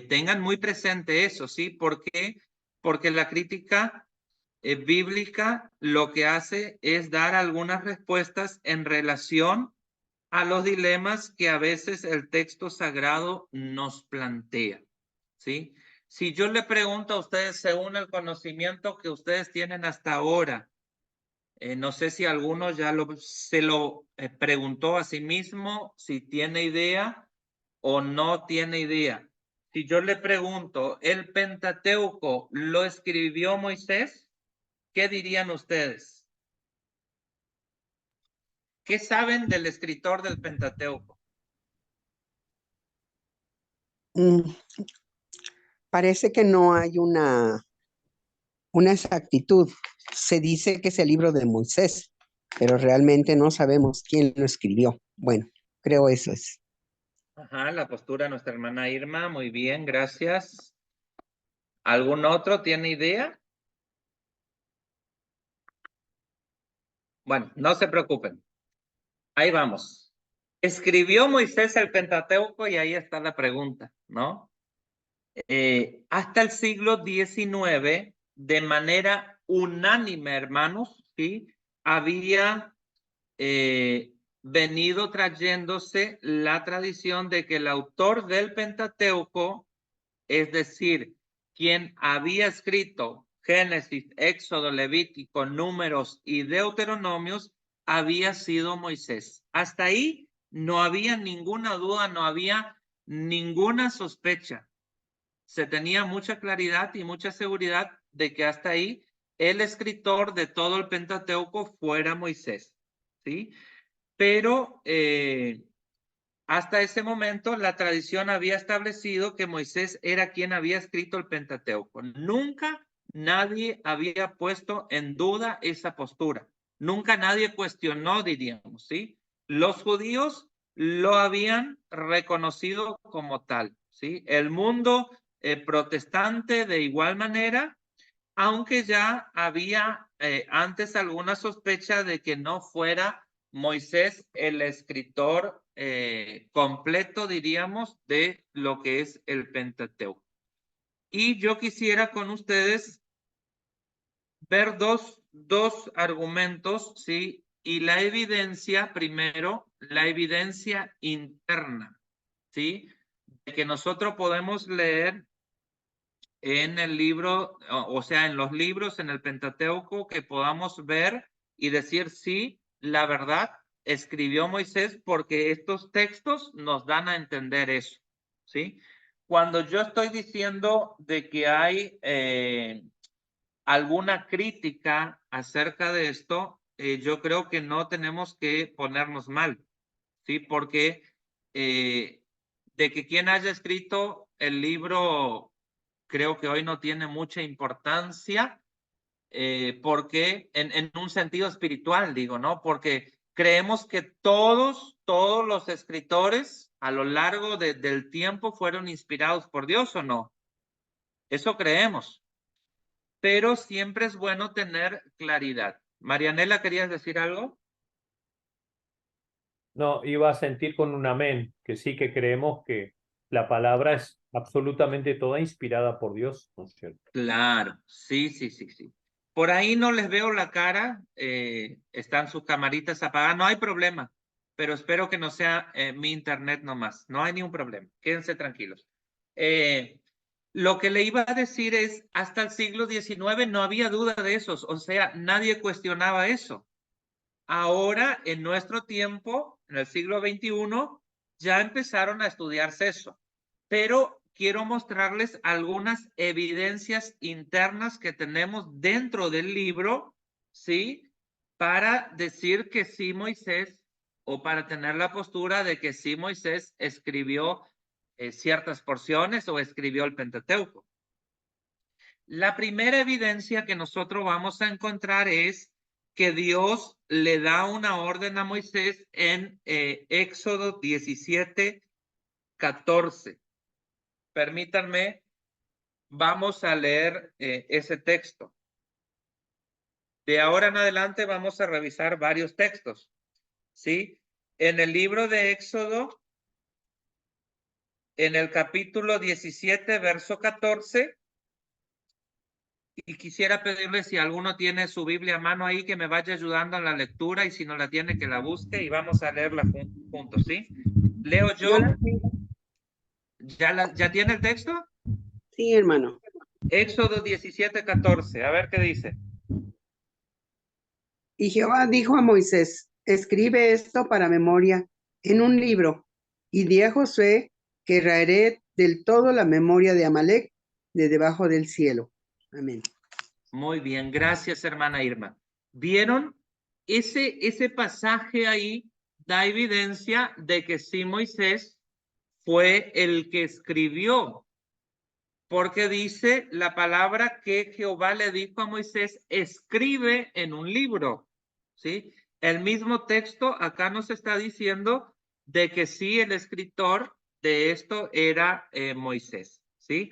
Tengan muy presente eso, ¿sí? ¿Por qué? porque la crítica bíblica lo que hace es dar algunas respuestas en relación a los dilemas que a veces el texto sagrado nos plantea, ¿sí? Si yo le pregunto a ustedes, según el conocimiento que ustedes tienen hasta ahora, no sé si alguno ya se lo preguntó a sí mismo, si tiene idea o no tiene idea. Si yo le pregunto, ¿el Pentateuco lo escribió Moisés? ¿Qué dirían ustedes? ¿Qué saben del escritor del Pentateuco? Parece que no hay una exactitud. Se dice que es el libro de Moisés, pero realmente no sabemos quién lo escribió. Bueno, creo eso es. Ajá, la postura de nuestra hermana Irma, muy bien, gracias. ¿Algún otro tiene idea? Bueno, no se preocupen. Ahí vamos. Escribió Moisés el Pentateuco y ahí está la pregunta, ¿no? Hasta el siglo XIX, de manera unánime, hermanos, ¿sí? Había venido trayéndose la tradición de que el autor del Pentateuco, es decir, quien había escrito Génesis, Éxodo, Levítico, Números y Deuteronomios, había sido Moisés. Hasta ahí no había ninguna duda, no había ninguna sospecha. Se tenía mucha claridad y mucha seguridad de que hasta ahí el escritor de todo el Pentateuco fuera Moisés, ¿sí? Pero hasta ese momento la tradición había establecido que Moisés era quien había escrito el Pentateuco. Nunca nadie había puesto en duda esa postura. Nunca nadie cuestionó, diríamos, ¿sí? Los judíos lo habían reconocido como tal, ¿sí? El mundo protestante de igual manera, aunque ya había antes alguna sospecha de que no fuera Moisés el escritor completo, diríamos, de lo que es el Pentateuco. Y yo quisiera con ustedes ver dos argumentos, ¿sí? Y la evidencia, primero, la evidencia interna, ¿sí? De que nosotros podemos leer en el libro, o sea, en los libros, en el Pentateuco, que podamos ver y decir, sí, la verdad, escribió Moisés, porque estos textos nos dan a entender eso, ¿sí? Cuando yo estoy diciendo de que hay alguna crítica acerca de esto, yo creo que no tenemos que ponernos mal, ¿sí? Porque de que quien haya escrito el libro creo que hoy no tiene mucha importancia, porque en un sentido espiritual, digo, ¿no? Porque creemos que todos los escritores a lo largo del tiempo fueron inspirados por Dios, ¿o no? Eso creemos. Pero siempre es bueno tener claridad. Marianela, ¿querías decir algo? No, iba a sentir con un amén, que sí que creemos que la palabra es absolutamente toda inspirada por Dios, ¿no es cierto? Claro, sí, sí, sí, sí. Por ahí no les veo la cara, están sus camaritas apagadas, no hay problema, pero espero que no sea mi internet nomás, no hay ningún problema, quédense tranquilos. Lo que le iba a decir es, hasta el siglo XIX no había duda de eso, o sea, nadie cuestionaba eso. Ahora, en nuestro tiempo, en el siglo XXI, ya empezaron a estudiarse eso, pero quiero mostrarles algunas evidencias internas que tenemos dentro del libro, ¿sí? Para decir que sí Moisés, o para tener la postura de que sí Moisés escribió ciertas porciones o escribió el Pentateuco. La primera evidencia que nosotros vamos a encontrar es que Dios le da una orden a Moisés en Éxodo 17:14. Permítanme, vamos a leer ese texto. De ahora en adelante vamos a revisar varios textos, ¿sí? En el libro de Éxodo, en el capítulo 17, verso 14, Y quisiera pedirle si alguno tiene su Biblia a mano ahí que me vaya ayudando en la lectura y si no la tiene que la busque y vamos a leerla juntos, ¿sí? Leo yo. Yo la tengo. ¿Ya tiene el texto? Sí, hermano. Éxodo 17:14. A ver qué dice. Y Jehová dijo a Moisés, escribe esto para memoria en un libro, y di a Josué que raeré del todo la memoria de Amalek de debajo del cielo. Amén. Muy bien, gracias, hermana Irma. ¿Vieron? Ese pasaje ahí da evidencia de que sí, Moisés fue el que escribió, porque dice la palabra que Jehová le dijo a Moisés, escribe en un libro, ¿sí? El mismo texto acá nos está diciendo de que sí, el escritor de esto era Moisés, ¿sí?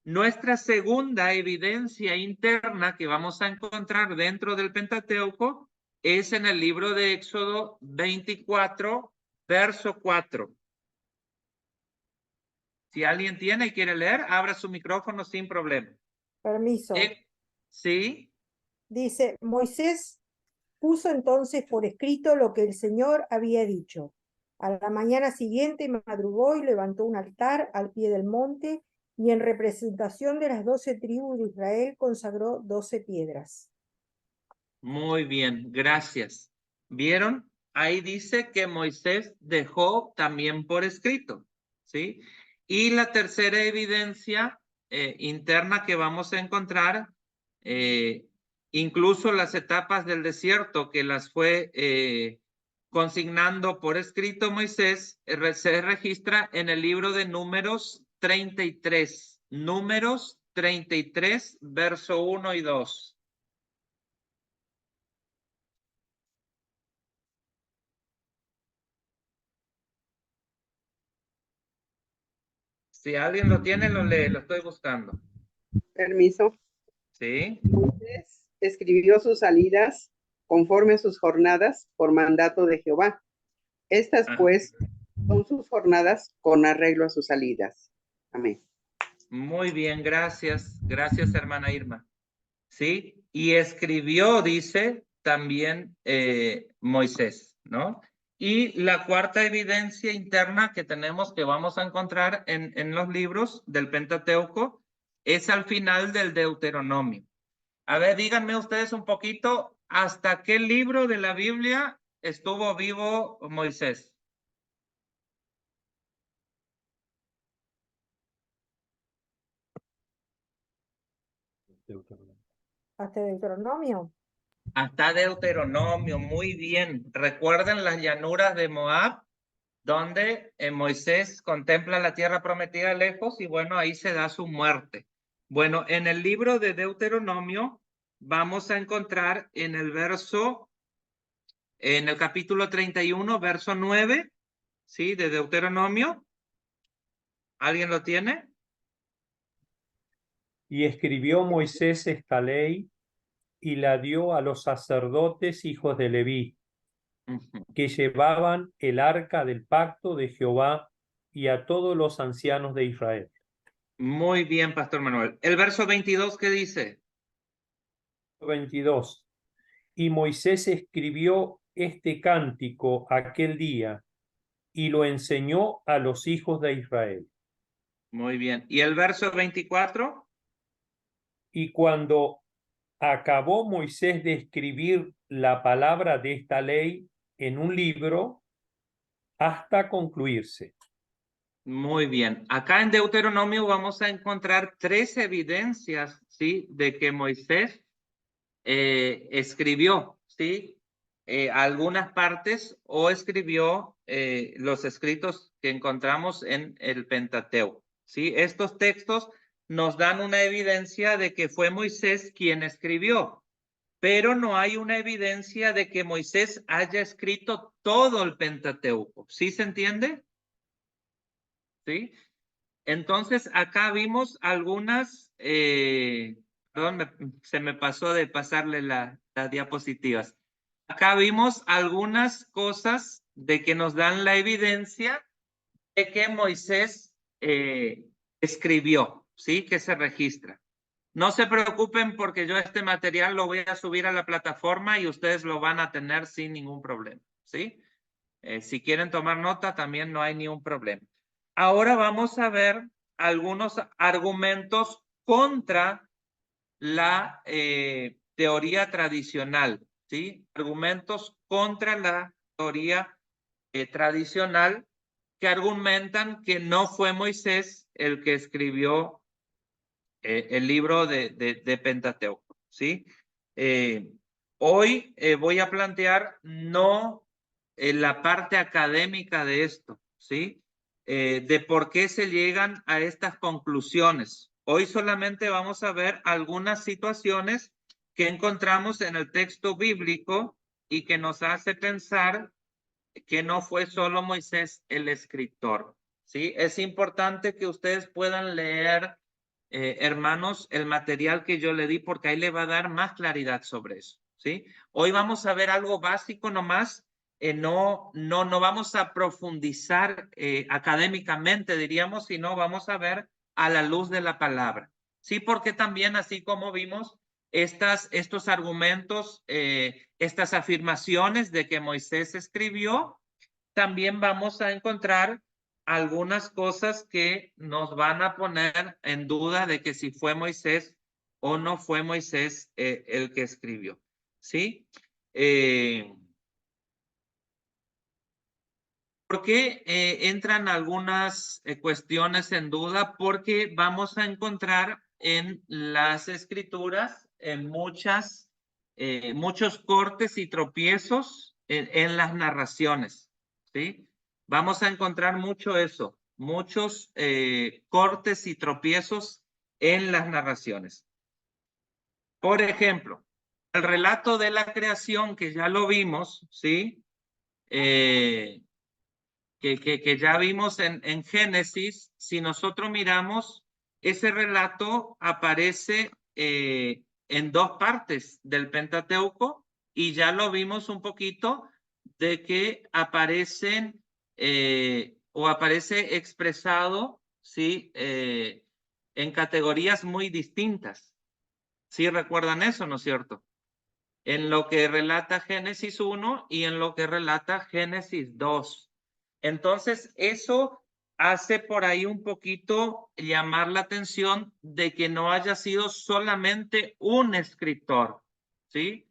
Nuestra segunda evidencia interna que vamos a encontrar dentro del Pentateuco es en el libro de Éxodo 24, verso 4. Si alguien tiene y quiere leer, abra su micrófono sin problema. Permiso. Sí, Dice, Moisés puso entonces por escrito lo que el Señor había dicho. A la mañana siguiente madrugó y levantó un altar al pie del monte y en representación de las 12 tribus de Israel consagró 12 piedras. muy bien, gracias. ¿Vieron? Ahí dice que Moisés dejó también por escrito, ¿sí? Y la tercera evidencia interna que vamos a encontrar, incluso las etapas del desierto que las fue consignando por escrito Moisés, se registra en el libro de Números 33. Números 33, verso 1 y 2. Si alguien lo tiene, lo lee, lo estoy buscando. Permiso. ¿Sí? Moisés escribió sus salidas conforme a sus jornadas por mandato de Jehová. Estas, pues, son sus jornadas con arreglo a sus salidas. Amén. Muy bien, gracias. Gracias, hermana Irma. ¿Sí? Y escribió, dice, también Moisés, ¿no? Y la cuarta evidencia interna que tenemos que vamos a encontrar en los libros del Pentateuco es al final del Deuteronomio. A ver, díganme ustedes un poquito, ¿hasta qué libro de la Biblia estuvo vivo Moisés? Hasta Deuteronomio. Hasta Deuteronomio, muy bien. ¿Recuerdan las llanuras de Moab? Donde Moisés contempla la tierra prometida lejos y bueno, ahí se da su muerte. Bueno, en el libro de Deuteronomio vamos a encontrar en el capítulo 31, verso 9, ¿sí? De Deuteronomio. ¿Alguien lo tiene? Y escribió Moisés esta ley y la dio a los sacerdotes hijos de Leví, que llevaban el arca del pacto de Jehová, y a todos los ancianos de Israel. Muy bien, Pastor Manuel. El verso 22, ¿qué dice? 22. Y Moisés escribió este cántico aquel día y lo enseñó a los hijos de Israel. Muy bien. ¿Y el verso 24? Y cuando acabó Moisés de escribir la palabra de esta ley en un libro, hasta concluirse. Muy bien. Acá en Deuteronomio vamos a encontrar 3 evidencias, ¿sí? De que Moisés escribió, ¿sí? Algunas partes o escribió los escritos que encontramos en el Pentateuco, ¿sí? Estos textos nos dan una evidencia de que fue Moisés quien escribió, pero no hay una evidencia de que Moisés haya escrito todo el Pentateuco. ¿Sí se entiende? ¿Sí? Entonces, acá vimos algunas, perdón, se me pasó de pasarle las diapositivas. Acá vimos algunas cosas de que nos dan la evidencia de que Moisés escribió, ¿sí? Que se registra. No se preocupen porque yo este material lo voy a subir a la plataforma y ustedes lo van a tener sin ningún problema, ¿sí? Si quieren tomar nota, también no hay ningún problema. Ahora vamos a ver algunos argumentos contra la teoría tradicional, ¿sí? Argumentos contra la teoría tradicional que argumentan que no fue Moisés el que escribió el libro de Pentateuco, ¿sí? Hoy voy a plantear no la parte académica de esto, ¿sí? De por qué se llegan a estas conclusiones. Hoy solamente vamos a ver algunas situaciones que encontramos en el texto bíblico y que nos hace pensar que no fue solo Moisés el escritor, ¿sí? Es importante que ustedes puedan leer, hermanos, el material que yo le di porque ahí le va a dar más claridad sobre eso, ¿sí? Hoy vamos a ver algo básico nomás, no vamos a profundizar académicamente, diríamos, sino vamos a ver a la luz de la palabra, ¿sí? Porque también, así como vimos, estos argumentos, estas afirmaciones de que Moisés escribió, también vamos a encontrar algunas cosas que nos van a poner en duda de que si fue Moisés o no fue Moisés el que escribió, ¿sí? ¿Por qué entran algunas cuestiones en duda? Porque vamos a encontrar en las escrituras muchos cortes y tropiezos en las narraciones, ¿sí? Vamos a encontrar mucho eso, muchos cortes y tropiezos en las narraciones. Por ejemplo, el relato de la creación que ya lo vimos, ¿sí? Que ya vimos en Génesis, si nosotros miramos, ese relato aparece en dos partes del Pentateuco y ya lo vimos un poquito de que aparecen o aparece expresado, ¿sí? En categorías muy distintas. ¿Sí recuerdan eso, no es cierto? En lo que relata Génesis 1 y en lo que relata Génesis 2. Entonces, eso hace por ahí un poquito llamar la atención de que no haya sido solamente un escritor, ¿sí?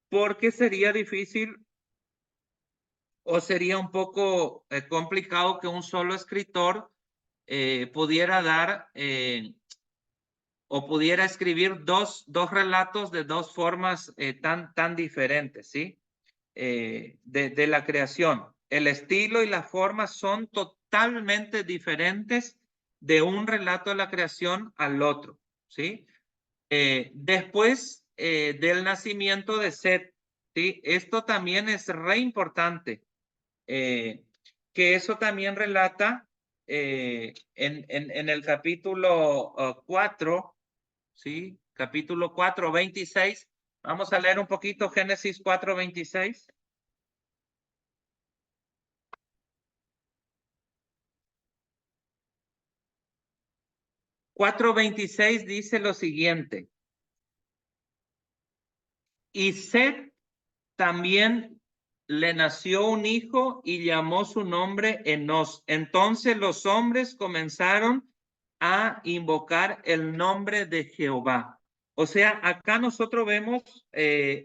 Porque sería difícil o sería un poco complicado que un solo escritor pudiera dar o pudiera escribir dos relatos de dos formas tan diferentes, ¿sí? De la creación. El estilo y la forma son totalmente diferentes de un relato de la creación al otro, ¿sí? Después del nacimiento de Set, ¿sí? Esto también es re importante, que eso también relata en el capítulo 4, ¿sí? Capítulo 4, 26. Vamos a leer un poquito Génesis 4, 26. Cuatro 26 dice lo siguiente: y Set también le nació un hijo y llamó su nombre Enos. Entonces los hombres comenzaron a invocar el nombre de Jehová. O sea, acá nosotros vemos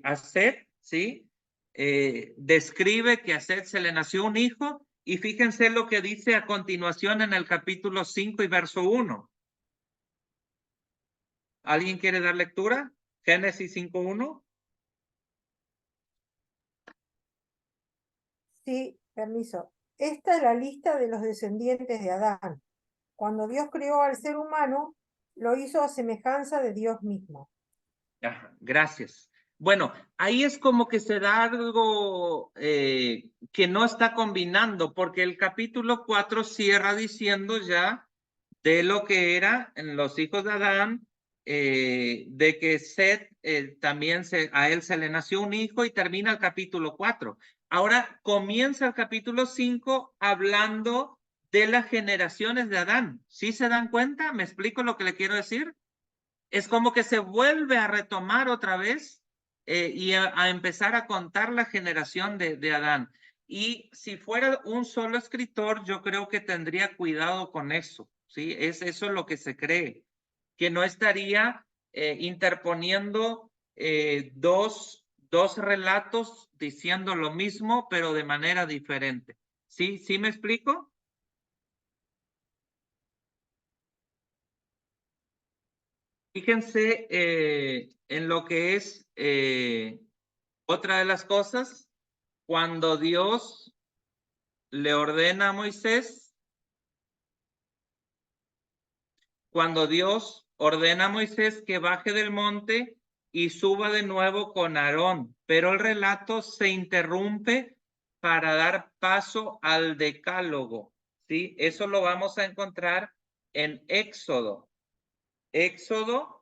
a Set, ¿sí? Describe que a Set se le nació un hijo y fíjense lo que dice a continuación en el capítulo 5 y verso 1. ¿Alguien quiere dar lectura? Génesis 5:1. Sí, permiso. Esta es la lista de los descendientes de Adán. Cuando Dios creó al ser humano, lo hizo a semejanza de Dios mismo. Ajá, gracias. Bueno, ahí es como que se da algo que no está combinando, porque el capítulo 4 cierra diciendo ya de lo que era en los hijos de Adán, de que Set también a él se le nació un hijo y termina el capítulo 4. Ahora comienza el capítulo 5 hablando de las generaciones de Adán. ¿Sí se dan cuenta? ¿Me explico lo que le quiero decir? es como que se vuelve a retomar otra vez y a empezar a contar la generación de Adán. Y si fuera un solo escritor, yo creo que tendría cuidado con eso, ¿sí? Es eso lo que se cree, que no estaría interponiendo dos relatos diciendo lo mismo, pero de manera diferente. ¿Sí? ¿Sí me explico? Fíjense en lo que es otra de las cosas, cuando Dios le ordena a Moisés, cuando Dios ordena a Moisés que baje del monte y suba de nuevo con Aarón, pero el relato se interrumpe para dar paso al decálogo, ¿sí? Eso lo vamos a encontrar en Éxodo. Éxodo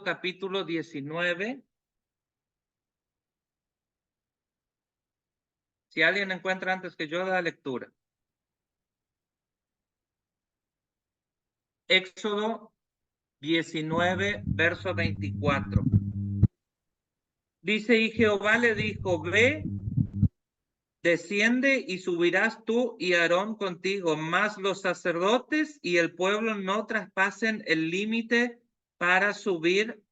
capítulo 19. Si alguien encuentra antes que yo, da lectura. Éxodo 19, verso 24. Dice, y Jehová le dijo, ve, desciende y subirás tú y Aarón contigo, mas los sacerdotes y el pueblo no traspasen el límite para subir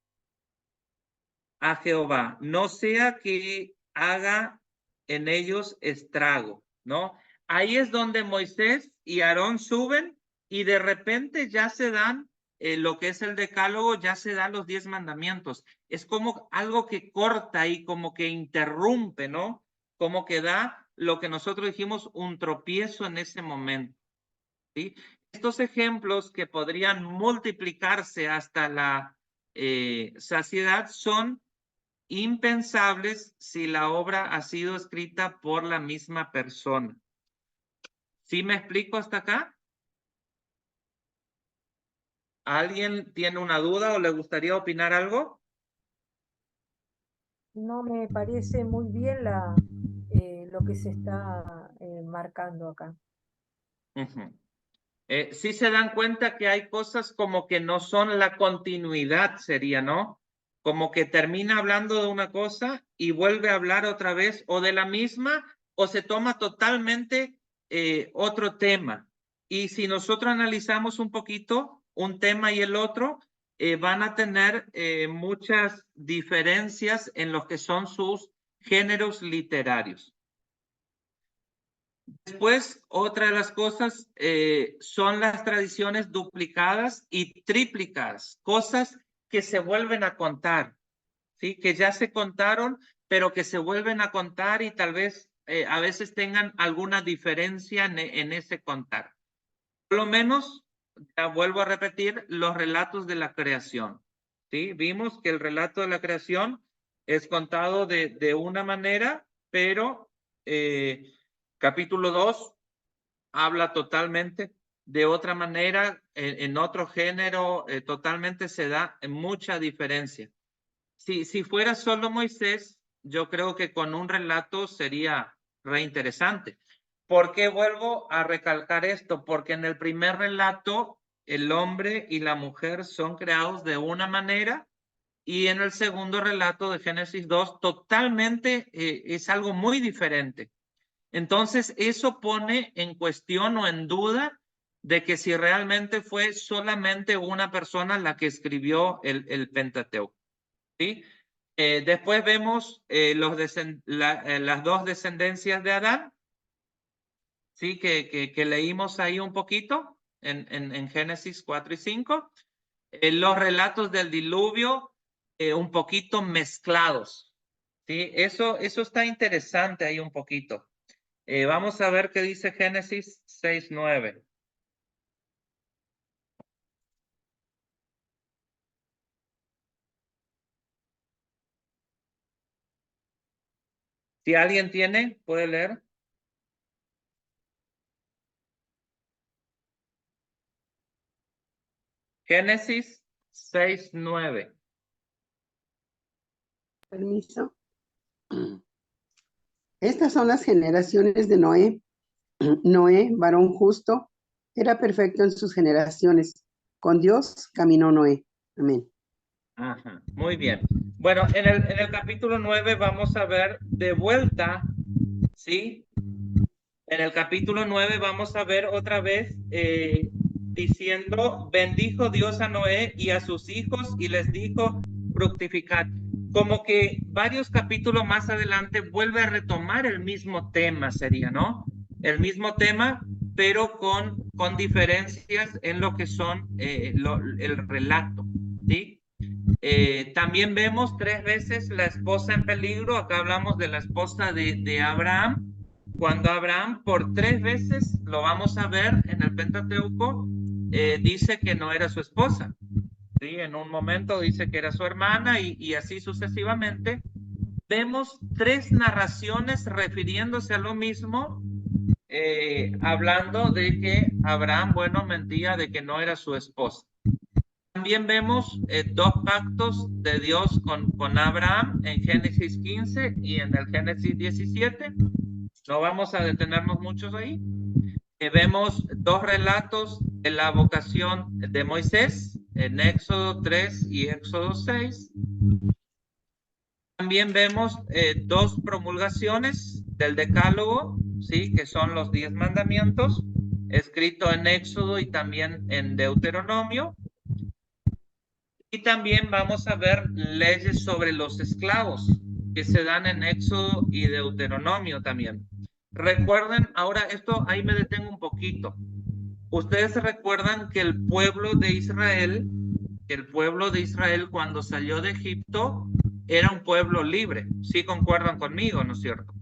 a Jehová, no sea que haga en ellos estrago, ¿no? Ahí es donde Moisés y Aarón suben y de repente ya se dan lo que es el decálogo, ya se dan los 10 mandamientos. Es como algo que corta y como que interrumpe, ¿no? Como que da lo que nosotros dijimos un tropiezo en ese momento, ¿sí? Estos ejemplos que podrían multiplicarse hasta la saciedad son impensables si la obra ha sido escrita por la misma persona. ¿Sí me explico hasta acá? ¿Alguien tiene una duda o le gustaría opinar algo? No me parece muy bien lo que se está marcando acá. Sí se dan cuenta que hay cosas como que no son la continuidad, sería, ¿no? Como que termina hablando de una cosa y vuelve a hablar otra vez o de la misma o se toma totalmente otro tema. Y si nosotros analizamos un poquito un tema y el otro, van a tener muchas diferencias en lo que son sus géneros literarios. Después, otra de las cosas son las tradiciones duplicadas y triplicadas, cosas que se vuelven a contar, ¿sí? Que ya se contaron, pero que se vuelven a contar y tal vez a veces tengan alguna diferencia en ese contar. Por lo menos, ya vuelvo a repetir, los relatos de la creación, ¿sí? Vimos que el relato de la creación es contado de una manera, pero capítulo 2 habla totalmente de otra manera, en otro género, totalmente se da mucha diferencia. Si fuera solo Moisés, yo creo que con un relato sería reinteresante. ¿Por qué vuelvo a recalcar esto? Porque en el primer relato, el hombre y la mujer son creados de una manera y en el segundo relato de Génesis 2, totalmente es algo muy diferente. Entonces, eso pone en cuestión o en duda de que si realmente fue solamente una persona la que escribió el Pentateuco, ¿sí? Después vemos las dos descendencias de Adán, ¿sí? Que leímos ahí un poquito en Génesis 4 y 5. Los relatos del diluvio un poquito mezclados, ¿sí? Eso está interesante ahí un poquito. Vamos a ver qué dice Génesis 6:9. Si alguien tiene, puede leer. Génesis 6:9. Permiso. Estas son las generaciones de Noé. Noé, varón justo, Era perfecto en sus generaciones. Con Dios caminó Noé. Amén. Ajá, muy bien. Bueno, en el capítulo 9 vamos a ver de vuelta, ¿sí? En el capítulo 9 vamos a ver otra vez diciendo, bendijo Dios a Noé y a sus hijos y les dijo, fructificad. Como que varios capítulos más adelante vuelve a retomar el mismo tema, sería, ¿no? El mismo tema, pero con diferencias en lo que son el relato, ¿sí? También vemos 3 veces la esposa en peligro. Acá hablamos de la esposa de Abraham. Cuando Abraham por 3 veces, lo vamos a ver en el Pentateuco, dice que no era su esposa. ¿Sí? En un momento dice que era su hermana y así sucesivamente. Vemos 3 narraciones refiriéndose a lo mismo, hablando de que Abraham, bueno, mentía de que no era su esposa. También vemos 2 pactos de Dios con Abraham en Génesis 15 y en el Génesis 17. No vamos a detenernos muchos ahí. Vemos 2 relatos de la vocación de Moisés en Éxodo 3 y Éxodo 6. También vemos 2 promulgaciones del Decálogo, ¿sí? Que son los 10 mandamientos, escrito en Éxodo y también en Deuteronomio. Y también vamos a ver leyes sobre los esclavos que se dan en Éxodo y Deuteronomio también. Recuerden, ahora esto ahí me detengo un poquito. Ustedes recuerdan que el pueblo de Israel cuando salió de Egipto era un pueblo libre. Sí concuerdan conmigo, ¿no es cierto?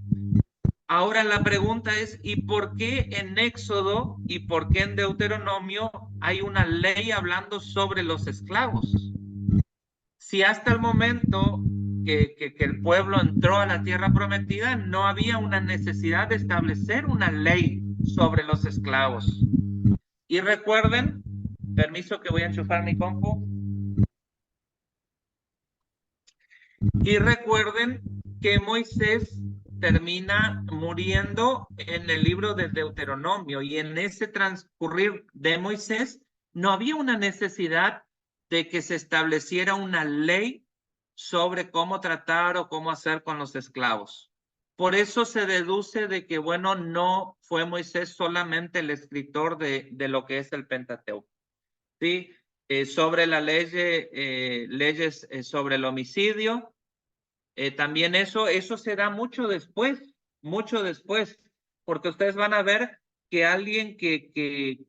Ahora la pregunta es, ¿y por qué en Éxodo y por qué en Deuteronomio hay una ley hablando sobre los esclavos? Si hasta el momento que el pueblo entró a la tierra prometida, no había una necesidad de establecer una ley sobre los esclavos. Y recuerden, permiso que voy a enchufar mi compu. Y recuerden que Moisés termina muriendo en el libro de Deuteronomio y en ese transcurrir de Moisés no había una necesidad de que se estableciera una ley sobre cómo tratar o cómo hacer con los esclavos. Por eso se deduce de que, bueno, no fue Moisés solamente el escritor de lo que es el Pentateuco. ¿Sí? Sobre la ley, leyes sobre el homicidio, también eso se da mucho después, porque ustedes van a ver que alguien que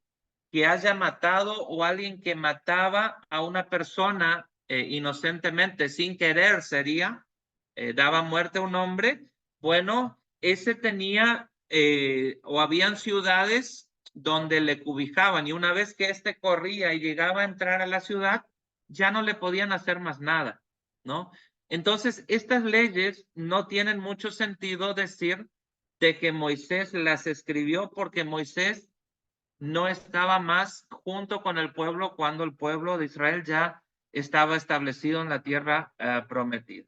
haya matado o alguien que mataba a una persona inocentemente, sin querer sería, daba muerte a un hombre, bueno, ese tenía o habían ciudades donde le cobijaban y una vez que éste corría y llegaba a entrar a la ciudad, ya no le podían hacer más nada, ¿no? Entonces, estas leyes no tienen mucho sentido decir de que Moisés las escribió porque Moisés no estaba más junto con el pueblo cuando el pueblo de Israel ya estaba establecido en la tierra prometida.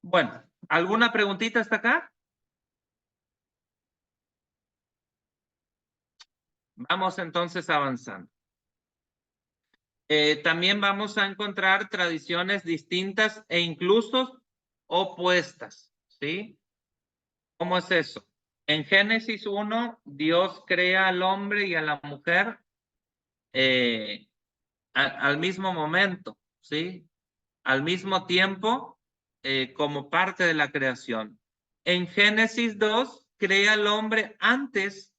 Bueno, ¿alguna preguntita hasta acá? Vamos entonces avanzando. También vamos a encontrar tradiciones distintas e incluso opuestas, ¿sí? ¿Cómo es eso? En Génesis 1, Dios crea al hombre y a la mujer al mismo momento, ¿sí? Al mismo tiempo, como parte de la creación. En Génesis 2, crea al hombre antes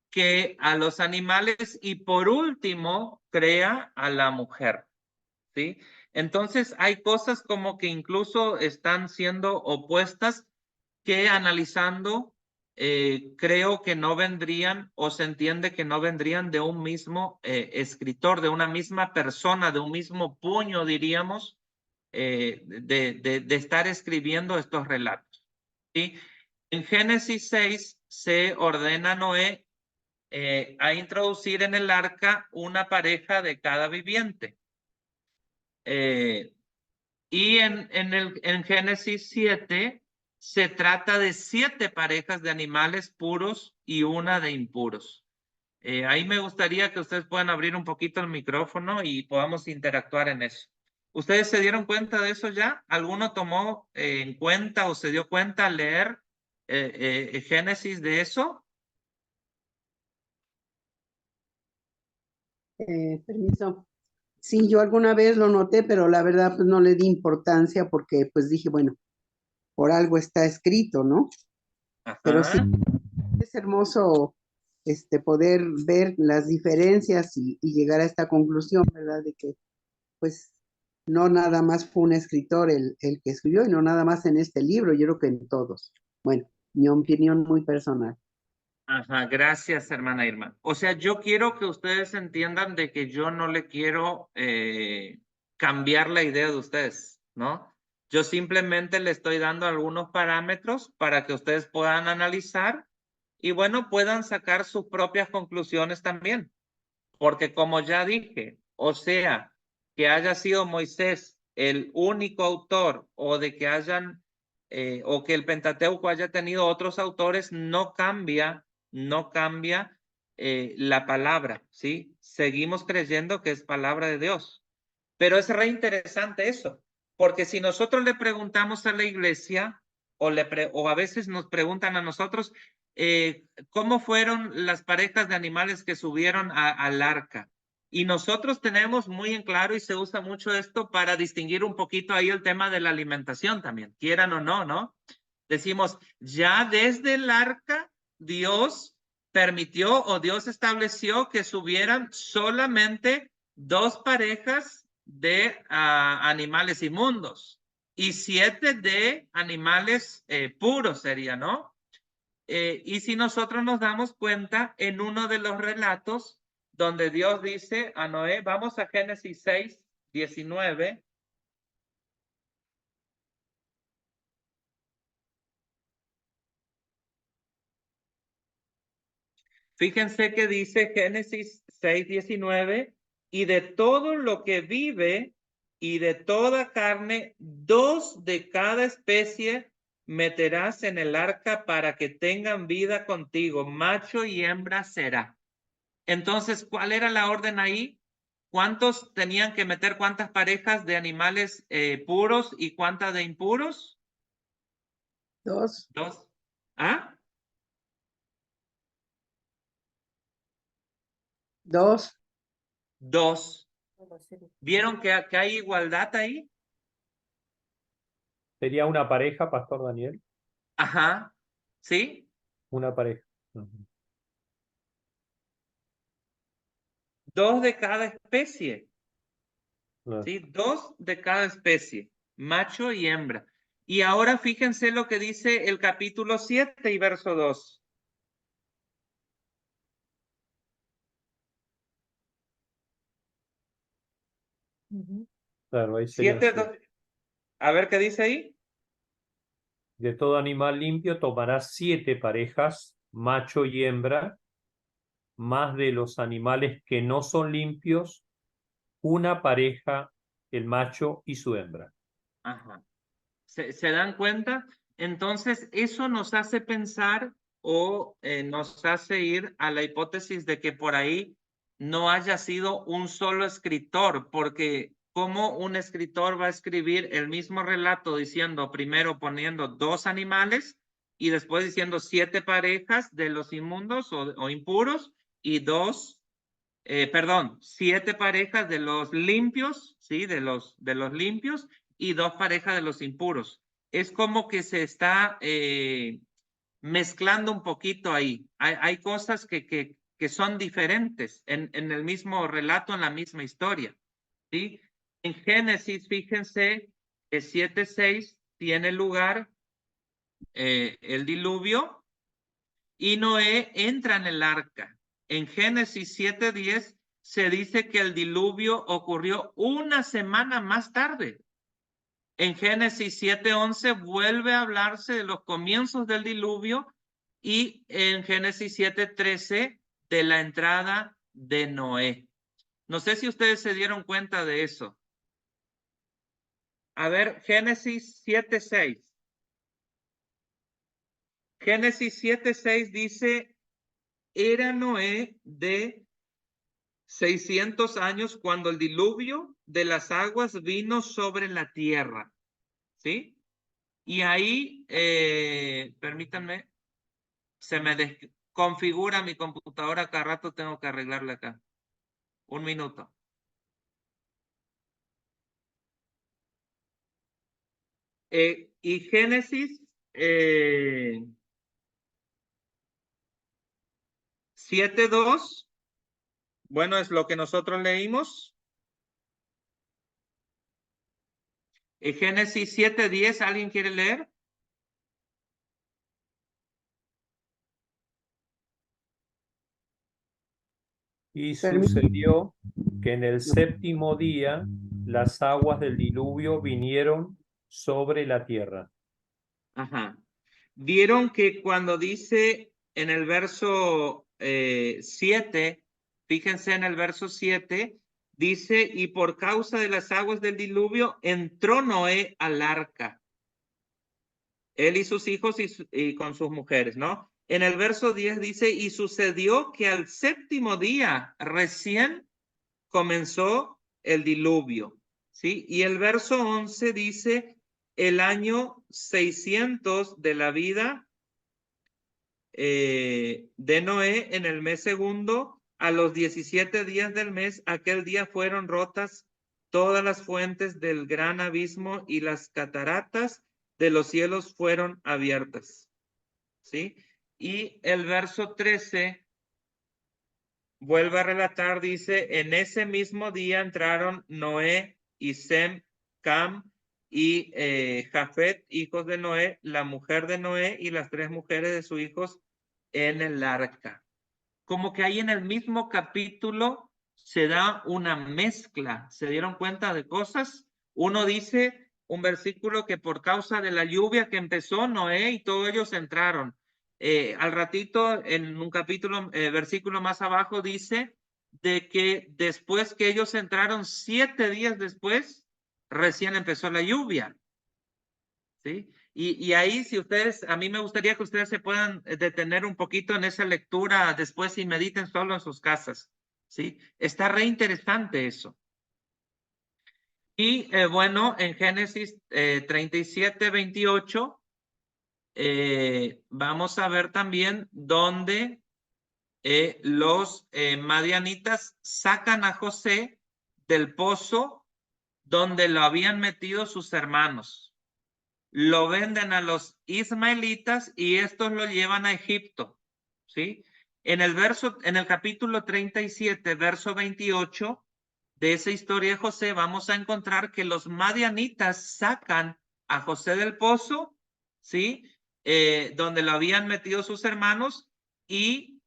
que a los animales y por último, crea a la mujer, ¿sí? Entonces, hay cosas como que incluso están siendo opuestas que analizando creo que no vendrían o se entiende que no vendrían de un mismo escritor, de una misma persona, de un mismo puño, diríamos, de estar escribiendo estos relatos. ¿Sí? En Génesis 6 se ordena a Noé a introducir en el arca una pareja de cada viviente. Y en Génesis 7 se trata de 7 parejas de animales puros y una de impuros. Ahí me gustaría que ustedes puedan abrir un poquito el micrófono y podamos interactuar en eso. ¿Ustedes se dieron cuenta de eso ya? ¿Alguno tomó en cuenta o se dio cuenta al leer Génesis de eso? Permiso. Sí, yo alguna vez lo noté, pero la verdad pues no le di importancia porque pues dije, bueno, por algo está escrito, ¿no? Pero sí, Ajá. es hermoso poder ver las diferencias y llegar a esta conclusión, ¿verdad? De que pues no nada más fue un escritor el que escribió y no nada más en este libro, yo creo que en todos. Bueno, mi opinión muy personal. Ajá, gracias, hermana Irma. O sea, yo quiero que ustedes entiendan de que yo no le quiero cambiar la idea de ustedes, ¿no? Yo simplemente le estoy dando algunos parámetros para que ustedes puedan analizar y, bueno, puedan sacar sus propias conclusiones también. Porque como ya dije, o sea, que haya sido Moisés el único autor o de que hayan, o que el Pentateuco haya tenido otros autores, no cambia la palabra, ¿sí? Seguimos creyendo que es palabra de Dios. Pero es re interesante eso, porque si nosotros le preguntamos a la iglesia o a veces nos preguntan a nosotros, ¿cómo fueron las parejas de animales que subieron al arca? Y nosotros tenemos muy en claro y se usa mucho esto para distinguir un poquito ahí el tema de la alimentación también, quieran o no, ¿no? Decimos, ya desde el arca, Dios permitió o Dios estableció que subieran solamente 2 parejas de animales inmundos y 7 de animales puros sería, ¿no? Y si nosotros nos damos cuenta en uno de los relatos donde Dios dice a Noé, vamos a Génesis 6:19. Fíjense que dice Génesis 6:19, y de todo lo que vive y de toda carne, 2 de cada especie meterás en el arca para que tengan vida contigo, macho y hembra será. Entonces, ¿cuál era la orden ahí? ¿Cuántos tenían que meter cuántas parejas de animales puros y cuántas de impuros? 2. 2. ¿Ah? 2. 2. ¿Vieron que hay igualdad ahí? ¿Sería una pareja, Pastor Daniel? Ajá, ¿sí? Una pareja. 2 de cada especie, Claro. ¿sí? 2 de cada especie, macho y hembra. Y ahora fíjense lo que dice el capítulo 7 y verso 2. Claro, ahí serían 7, 7. a ver qué dice ahí. De todo animal limpio tomarás 7 parejas, macho y hembra, más de los animales que no son limpios, una pareja, el macho y su hembra. Ajá. ¿Se dan cuenta? Entonces, eso nos hace pensar o nos hace ir a la hipótesis de que por ahí no haya sido un solo escritor, porque ¿cómo un escritor va a escribir el mismo relato diciendo primero poniendo 2 animales y después diciendo 7 parejas de los inmundos o impuros y 7 parejas de los limpios, ¿sí? De los limpios y 2 parejas de los impuros? Es como que se está mezclando un poquito ahí. Hay cosas que son diferentes en el mismo relato, en la misma historia, ¿sí? En Génesis, fíjense que 7:6 tiene lugar el diluvio y Noé entra en el arca. En Génesis 7:10 se dice que el diluvio ocurrió una semana más tarde. En Génesis 7:11 vuelve a hablarse de los comienzos del diluvio y en Génesis 7:13 de la entrada de Noé. No sé si ustedes se dieron cuenta de eso. A ver, Génesis 7:6. Génesis 7:6 dice, era Noé de 600 años cuando el diluvio de las aguas vino sobre la tierra, ¿sí? Y ahí, permítanme, se me desconfigura mi computadora, cada rato tengo que arreglarla acá. Un minuto. Y Génesis 7:2, bueno, es lo que nosotros leímos. Génesis 7:10, ¿alguien quiere leer? Y Permi- sucedió que en el séptimo día las aguas del diluvio vinieron sobre la tierra. Ajá. Vieron que cuando dice en el verso 7, fíjense en el verso 7, dice, y por causa de las aguas del diluvio entró Noé al arca, él y sus hijos y con sus mujeres, ¿no? En el verso 10 dice, y sucedió que al séptimo día recién comenzó el diluvio, ¿sí? Y el verso 11 dice, el año 600 de la vida de Noé, en el mes segundo, a los 17 días del mes, aquel día fueron rotas todas las fuentes del gran abismo y las cataratas de los cielos fueron abiertas, ¿sí? Y el verso 13 vuelve a relatar, dice, en ese mismo día entraron Noé y Sem, Cam y Jafet, hijos de Noé, la mujer de Noé y las 3 mujeres de sus hijos en el arca. Como que ahí en el mismo capítulo se da una mezcla. ¿Se dieron cuenta de cosas? Uno dice un versículo que por causa de la lluvia que empezó Noé y todos ellos entraron. Al ratito, en un capítulo, versículo más abajo, dice de que después que ellos entraron, 7 días después, recién empezó la lluvia. ¿Sí? Y ahí, si ustedes, a mí me gustaría que ustedes se puedan detener un poquito en esa lectura después y mediten solo en sus casas, ¿sí? Está re interesante eso. Y bueno, en Génesis 37:28, vamos a ver también dónde los madianitas sacan a José del pozo donde lo habían metido sus hermanos. Lo venden a los ismaelitas y estos lo llevan a Egipto, ¿sí? En el capítulo 37, verso 28 de esa historia de José, vamos a encontrar que los madianitas sacan a José del pozo, ¿sí? Donde lo habían metido sus hermanos y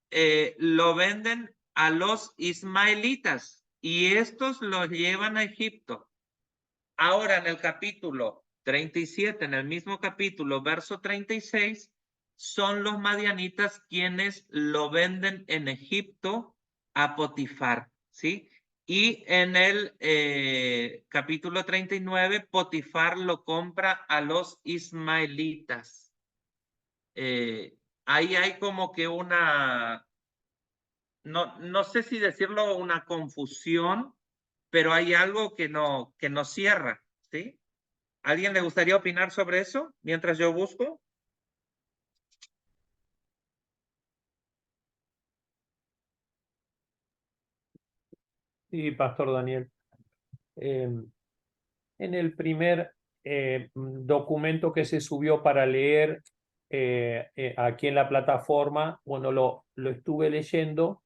lo venden a los ismaelitas y estos los llevan a Egipto. Ahora en el capítulo 37, en el mismo capítulo, verso 36, son los madianitas quienes lo venden en Egipto a Potifar, ¿sí? Y en el capítulo 39, Potifar lo compra a los ismaelitas. Ahí hay como que no sé si decirlo, una confusión, pero hay algo que no cierra, ¿sí? ¿Alguien le gustaría opinar sobre eso mientras yo busco? Sí, Pastor Daniel. En el primer documento que se subió para leer aquí en la plataforma, bueno, lo estuve leyendo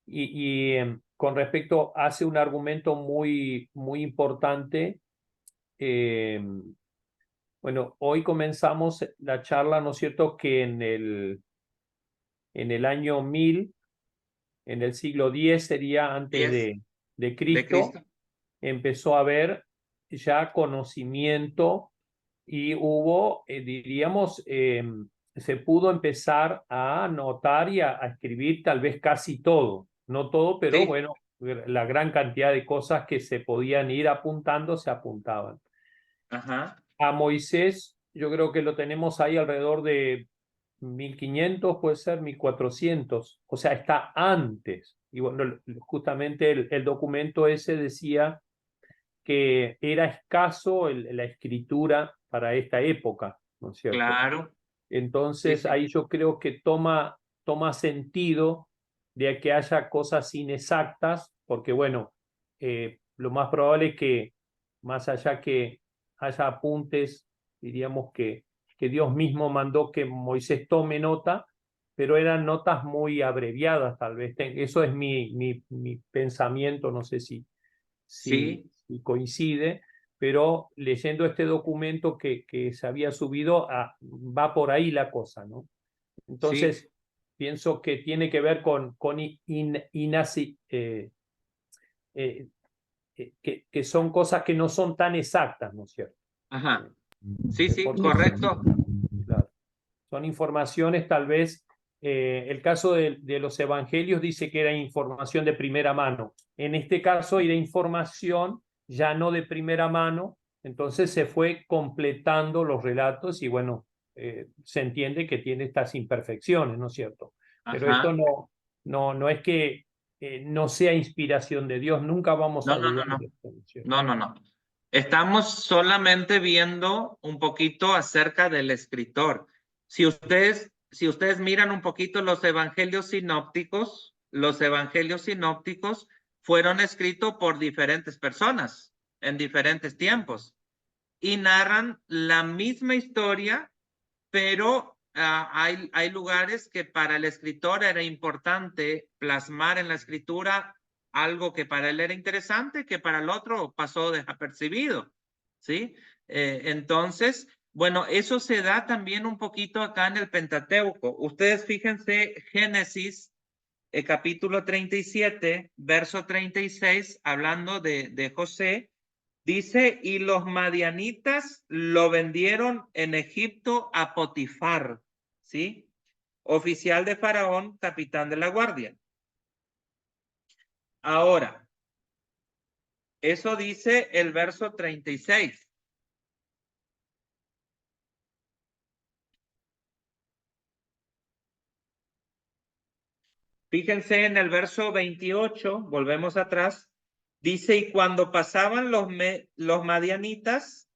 y con respecto, hace un argumento muy, muy importante. Bueno, hoy comenzamos la charla, ¿no es cierto?, que en el año 1000, en el siglo X, sería antes 10 de de Cristo, Cristo. empezó a haber ya conocimiento y hubo, diríamos, se pudo empezar a anotar y a escribir tal vez casi todo, no todo, pero Sí, bueno, la gran cantidad de cosas que se podían ir apuntando, se apuntaban. ajá, A Moisés, yo creo que lo tenemos ahí alrededor de 1500, puede ser 1400, o sea, está antes. Y bueno, justamente el documento ese decía que era escaso la escritura para esta época, ¿no es cierto? Claro, sí, Entonces sí, ahí yo creo que toma sentido de que haya cosas inexactas, porque bueno, lo más probable es que más allá que haya apuntes, diríamos que Dios mismo mandó que Moisés tome nota, pero eran notas muy abreviadas tal vez. Eso es mi pensamiento, no sé si sí, coincide, pero leyendo este documento que se había subido, va por ahí la cosa, ¿no? sí, Entonces, pienso que tiene que ver con que son cosas que no son tan exactas, ¿no es cierto? ajá, sí, sí, Porque correcto. claro, son informaciones tal vez, el caso de los evangelios dice que era información de primera mano. En este caso era información ya no de primera mano, entonces se fue completando los relatos y bueno, se entiende que tiene estas imperfecciones, ¿no es cierto? Pero esto Ajá. no es que no sea inspiración de Dios, nunca vamos a No, no, no, dudar no, de esto, ¿no es cierto? no, no, no. Estamos solamente viendo un poquito acerca del escritor. Si ustedes miran un poquito los evangelios sinópticos fueron escritos por diferentes personas en diferentes tiempos y narran la misma historia, pero hay lugares que para el escritor era importante plasmar en la escritura algo que para él era interesante, que para el otro pasó desapercibido, ¿sí? Entonces, bueno, eso se da también un poquito acá en el Pentateuco. Ustedes fíjense, Génesis, capítulo 37, verso 36, hablando de José, dice, y los madianitas lo vendieron en Egipto a Potifar, ¿sí? Oficial de Faraón, capitán de la guardia. Ahora, eso dice el verso 36. Fíjense en el verso 28, volvemos atrás, dice, y cuando pasaban los madianitas,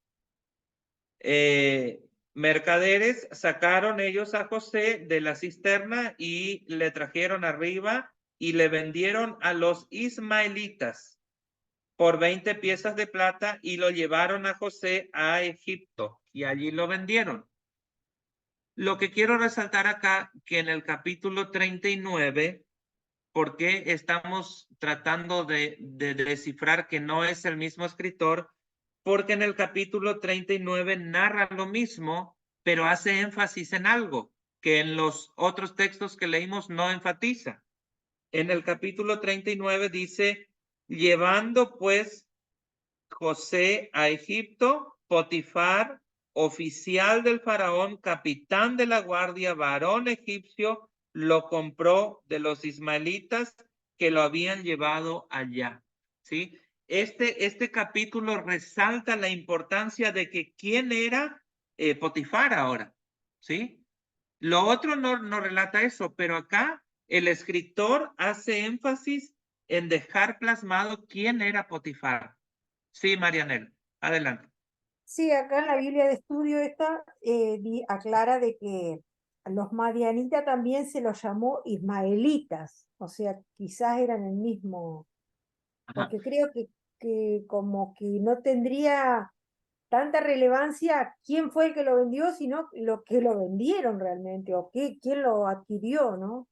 mercaderes, sacaron ellos a José de la cisterna y le trajeron arriba y le vendieron a los ismaelitas por 20 piezas de plata y lo llevaron a José a Egipto y allí lo vendieron. Lo que quiero resaltar acá, que en el capítulo 39, ¿por qué estamos tratando de descifrar que no es el mismo escritor? Porque en el capítulo 39 narra lo mismo, pero hace énfasis en algo que en los otros textos que leímos no enfatiza. En el capítulo 39 dice, llevando pues José a Egipto, Potifar, oficial del faraón, capitán de la guardia, varón egipcio, lo compró de los ismaelitas que lo habían llevado allá. ¿Sí? Este capítulo resalta la importancia de que quién era Potifar ahora. ¿Sí? Lo otro no relata eso, pero acá el escritor hace énfasis en dejar plasmado quién era Potifar. Sí, Marianela, adelante. Sí, acá en la Biblia de estudio esta aclara de que a los madianitas también se los llamó ismaelitas, o sea, quizás eran el mismo, Ajá. porque creo que como que no tendría tanta relevancia quién fue el que lo vendió, sino lo que lo vendieron realmente, o quién lo adquirió, ¿no?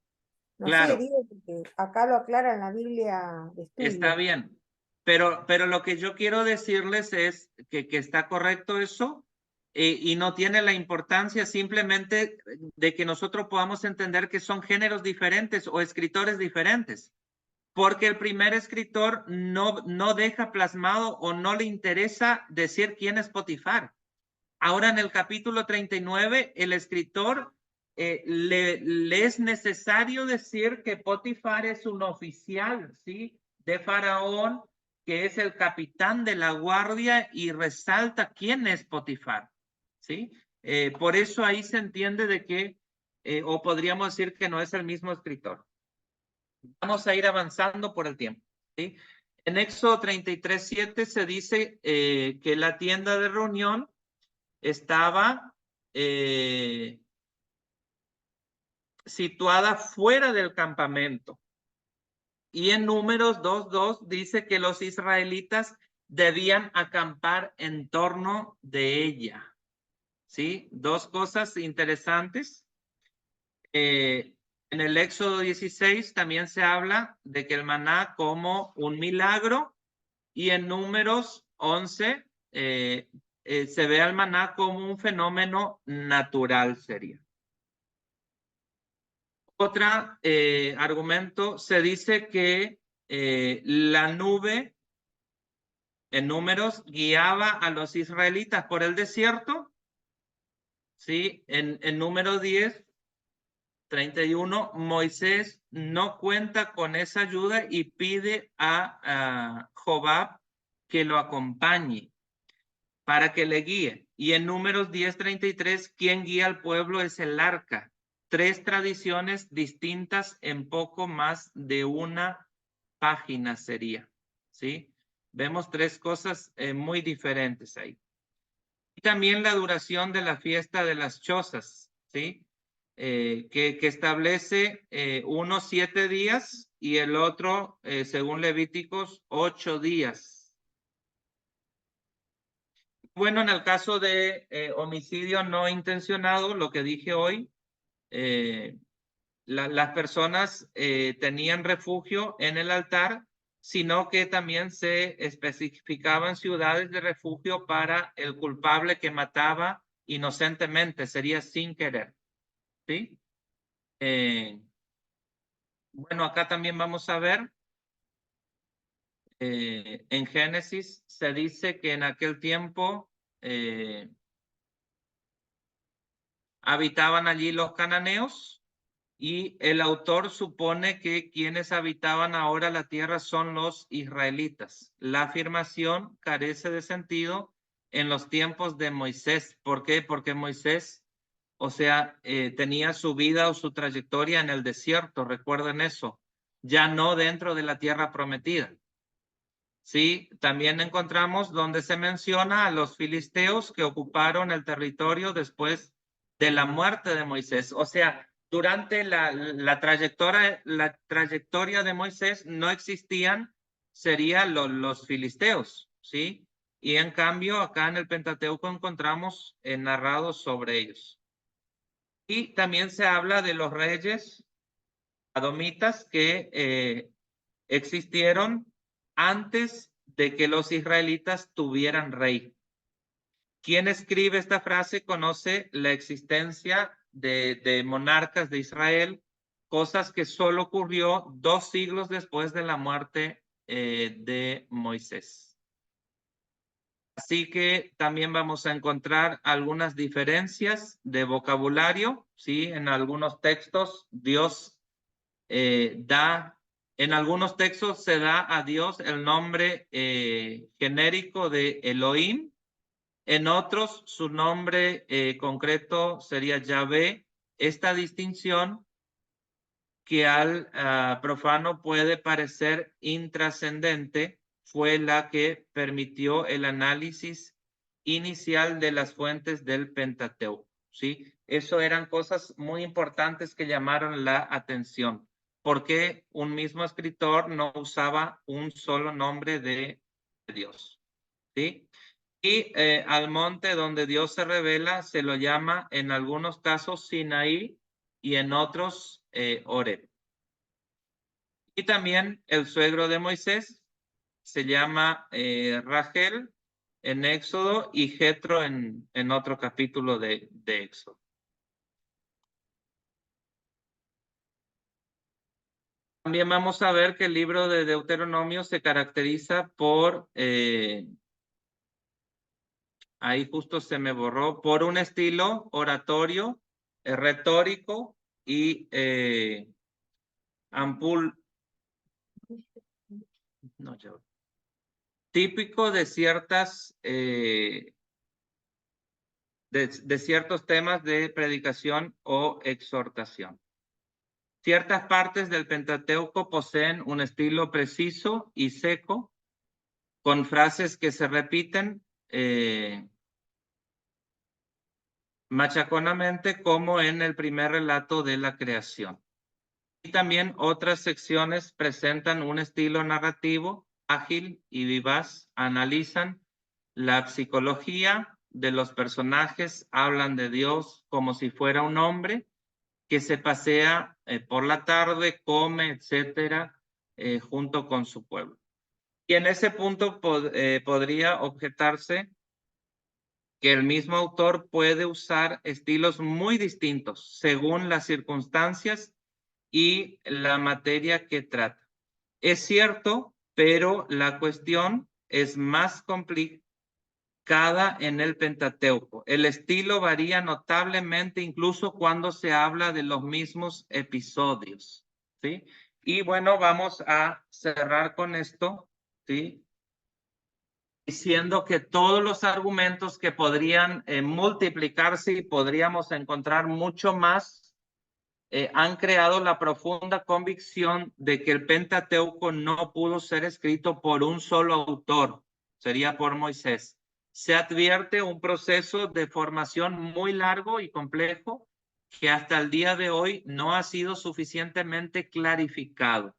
No sé, Claro, digo, porque acá lo aclara en la Biblia de está estudio. bien. Pero lo que yo quiero decirles es que está correcto eso y no tiene la importancia simplemente de que nosotros podamos entender que son géneros diferentes o escritores diferentes. Porque el primer escritor no deja plasmado o no le interesa decir quién es Potifar. Ahora en el capítulo 39, el escritor le es necesario decir que Potifar es un oficial, ¿sí? De Faraón, que es el capitán de la guardia y resalta quién es Potifar, ¿sí? Por eso ahí se entiende de que o podríamos decir que no es el mismo escritor. Vamos a ir avanzando por el tiempo, ¿sí? En Éxodo 33:7 se dice que la tienda de reunión estaba situada fuera del campamento. Y en Números 2:2 dice que los israelitas debían acampar en torno de ella. ¿Sí? Dos cosas interesantes. En el Éxodo 16 también se habla de que el maná como un milagro, y en Números 11 se ve al maná como un fenómeno natural, sería. Otro argumento, se dice que la nube en Números guiaba a los israelitas por el desierto. ¿Sí? En Número 10:31, Moisés no cuenta con esa ayuda y pide a Jobab que lo acompañe para que le guíe. Y en Números 10:33, quien guía al pueblo es el arca. Tres tradiciones distintas en poco más de una página sería, ¿sí? Vemos tres cosas muy diferentes ahí. Y también la duración de la fiesta de las chozas, ¿sí? Que establece uno 7 días y el otro, según Levíticos, 8 días. Bueno, en el caso de homicidio no intencionado, lo que dije hoy, las personas tenían refugio en el altar, sino que también se especificaban ciudades de refugio para el culpable que mataba inocentemente, sería sin querer. ¿Sí? Bueno, acá también vamos a ver, en Génesis se dice que en aquel tiempo habitaban allí los cananeos, y el autor supone que quienes habitaban ahora la tierra son los israelitas. La afirmación carece de sentido en los tiempos de Moisés. ¿Por qué? Porque Moisés, o sea, tenía su vida o su trayectoria en el desierto, recuerden eso, ya no dentro de la tierra prometida. Sí, también encontramos donde se menciona a los filisteos que ocuparon el territorio después de la muerte de Moisés. O sea, durante la trayectoria de Moisés no existían, serían los filisteos, ¿sí? Y en cambio, acá en el Pentateuco encontramos narrados sobre ellos. Y también se habla de los reyes adomitas que existieron antes de que los israelitas tuvieran rey. Quien escribe esta frase conoce la existencia de monarcas de Israel, cosas que solo ocurrió 2 siglos después de la muerte de Moisés. Así que también vamos a encontrar algunas diferencias de vocabulario, ¿sí? En algunos textos Dios en algunos textos se da a Dios el nombre genérico de Elohim. En otros, su nombre concreto sería Yahvé. Esta distinción, que al profano puede parecer intrascendente, fue la que permitió el análisis inicial de las fuentes del Pentateuco, ¿sí? Eso eran cosas muy importantes que llamaron la atención. ¿Por qué un mismo escritor no usaba un solo nombre de Dios? ¿Sí? Y al monte donde Dios se revela se lo llama en algunos casos Sinaí y en otros Horeb. Y también el suegro de Moisés se llama Rachel en Éxodo y Jetro en otro capítulo de Éxodo. También vamos a ver que el libro de Deuteronomio se caracteriza por, ahí justo se me borró, por un estilo oratorio, retórico y típico de ciertas de ciertos temas de predicación o exhortación. Ciertas partes del Pentateuco poseen un estilo preciso y seco, con frases que se repiten machaconamente, como en el primer relato de la creación. Y también otras secciones presentan un estilo narrativo ágil y vivaz, analizan la psicología de los personajes, hablan de Dios como si fuera un hombre que se pasea por la tarde, come, etcétera, junto con su pueblo. Y en ese punto podría objetarse que el mismo autor puede usar estilos muy distintos según las circunstancias y la materia que trata. Es cierto, pero la cuestión es más complicada en el Pentateuco. El estilo varía notablemente incluso cuando se habla de los mismos episodios, ¿sí? Y bueno, vamos a cerrar con esto, ¿sí? Diciendo que todos los argumentos que podrían multiplicarse y podríamos encontrar mucho más, han creado la profunda convicción de que el Pentateuco no pudo ser escrito por un solo autor, sería por Moisés. Se advierte un proceso de formación muy largo y complejo que hasta el día de hoy no ha sido suficientemente clarificado.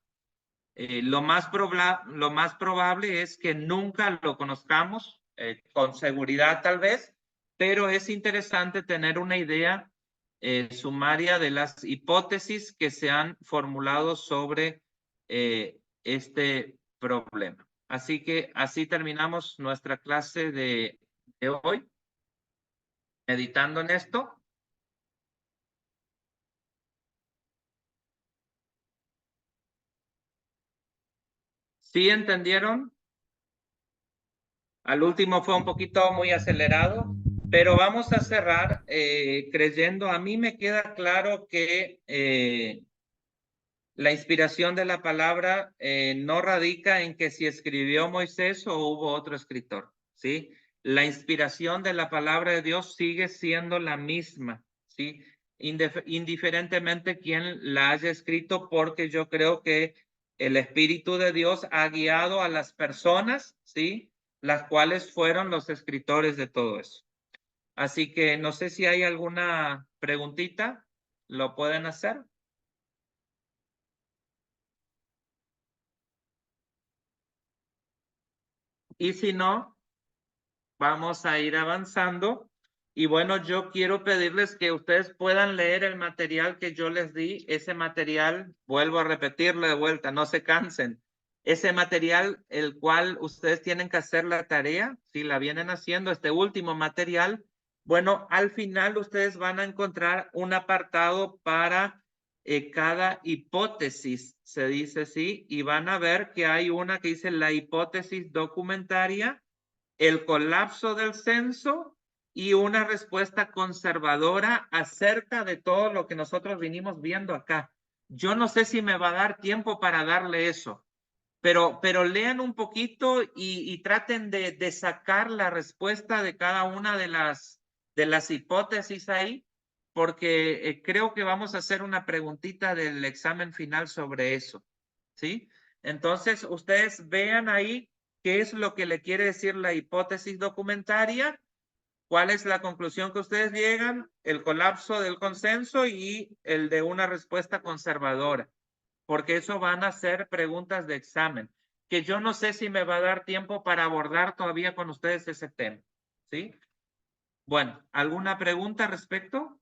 Lo más probable es que nunca lo conozcamos, con seguridad tal vez, pero es interesante tener una idea sumaria de las hipótesis que se han formulado sobre este problema. Así que así terminamos nuestra clase de hoy, meditando en esto. ¿Sí entendieron? Al último fue un poquito muy acelerado, pero vamos a cerrar creyendo, a mí me queda claro que la inspiración de la palabra no radica en que si escribió Moisés o hubo otro escritor, ¿sí? La inspiración de la palabra de Dios sigue siendo la misma, ¿sí? Indiferentemente quién la haya escrito, porque yo creo que el Espíritu de Dios ha guiado a las personas, ¿sí? Las cuales fueron los escritores de todo eso. Así que no sé si hay alguna preguntita, ¿lo pueden hacer? Y si no, vamos a ir avanzando. Y bueno, yo quiero pedirles que ustedes puedan leer el material que yo les di. Ese material, vuelvo a repetirlo de vuelta, no se cansen. Ese material, el cual ustedes tienen que hacer la tarea, si la vienen haciendo, este último material, bueno, al final ustedes van a encontrar un apartado para cada hipótesis, se dice así, y van a ver que hay una que dice la hipótesis documentaria, el colapso del censo y una respuesta conservadora acerca de todo lo que nosotros vinimos viendo acá. Yo no sé si me va a dar tiempo para darle eso, pero lean un poquito y traten de sacar la respuesta de cada una de las hipótesis ahí, porque creo que vamos a hacer una preguntita del examen final sobre eso, ¿sí? Entonces, ustedes vean ahí qué es lo que le quiere decir la hipótesis documentaria, cuál es la conclusión que ustedes llegan, el colapso del consenso y el de una respuesta conservadora, porque eso van a ser preguntas de examen, que yo no sé si me va a dar tiempo para abordar todavía con ustedes ese tema, ¿sí? Bueno, ¿alguna pregunta al respecto?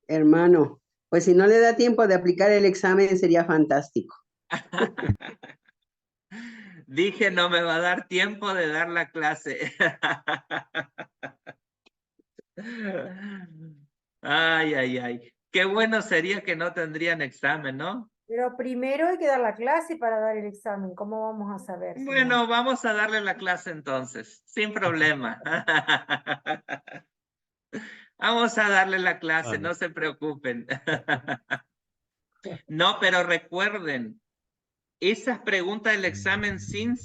Hermano, pues si no le da tiempo de aplicar el examen sería fantástico. Dije, no me va a dar tiempo de dar la clase. Ay, ay, ay. Qué bueno sería que no tendrían examen, ¿no? Pero primero hay que dar la clase para dar el examen. ¿Cómo vamos a saber? si no? Bueno, vamos a darle la clase entonces, sin problema. Vamos a darle la clase, no se preocupen. No, pero recuerden, esas preguntas del examen sin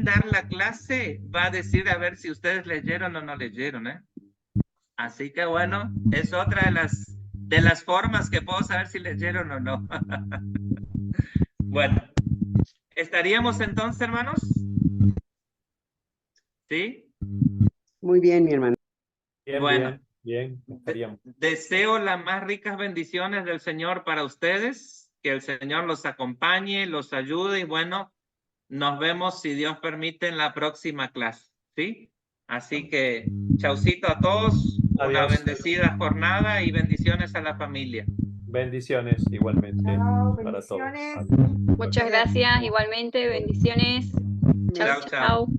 dar la clase va a decir a ver si ustedes leyeron o no leyeron, ¿eh? Así que bueno, es otra de las formas que puedo saber si leyeron o no. Bueno, ¿estaríamos entonces, hermanos? ¿Sí? Muy bien, mi hermano. Bien, Bueno. bien, estaríamos. Deseo las más ricas bendiciones del Señor para ustedes, que el Señor los acompañe, los ayude y bueno, nos vemos si Dios permite en la próxima clase, ¿sí? Así que chaucito a todos, una Adiós. bendecida jornada y bendiciones a la familia. Bendiciones igualmente Chao, para todos. bendiciones. Muchas gracias, igualmente, bendiciones. Chao, Chao, chao. chao.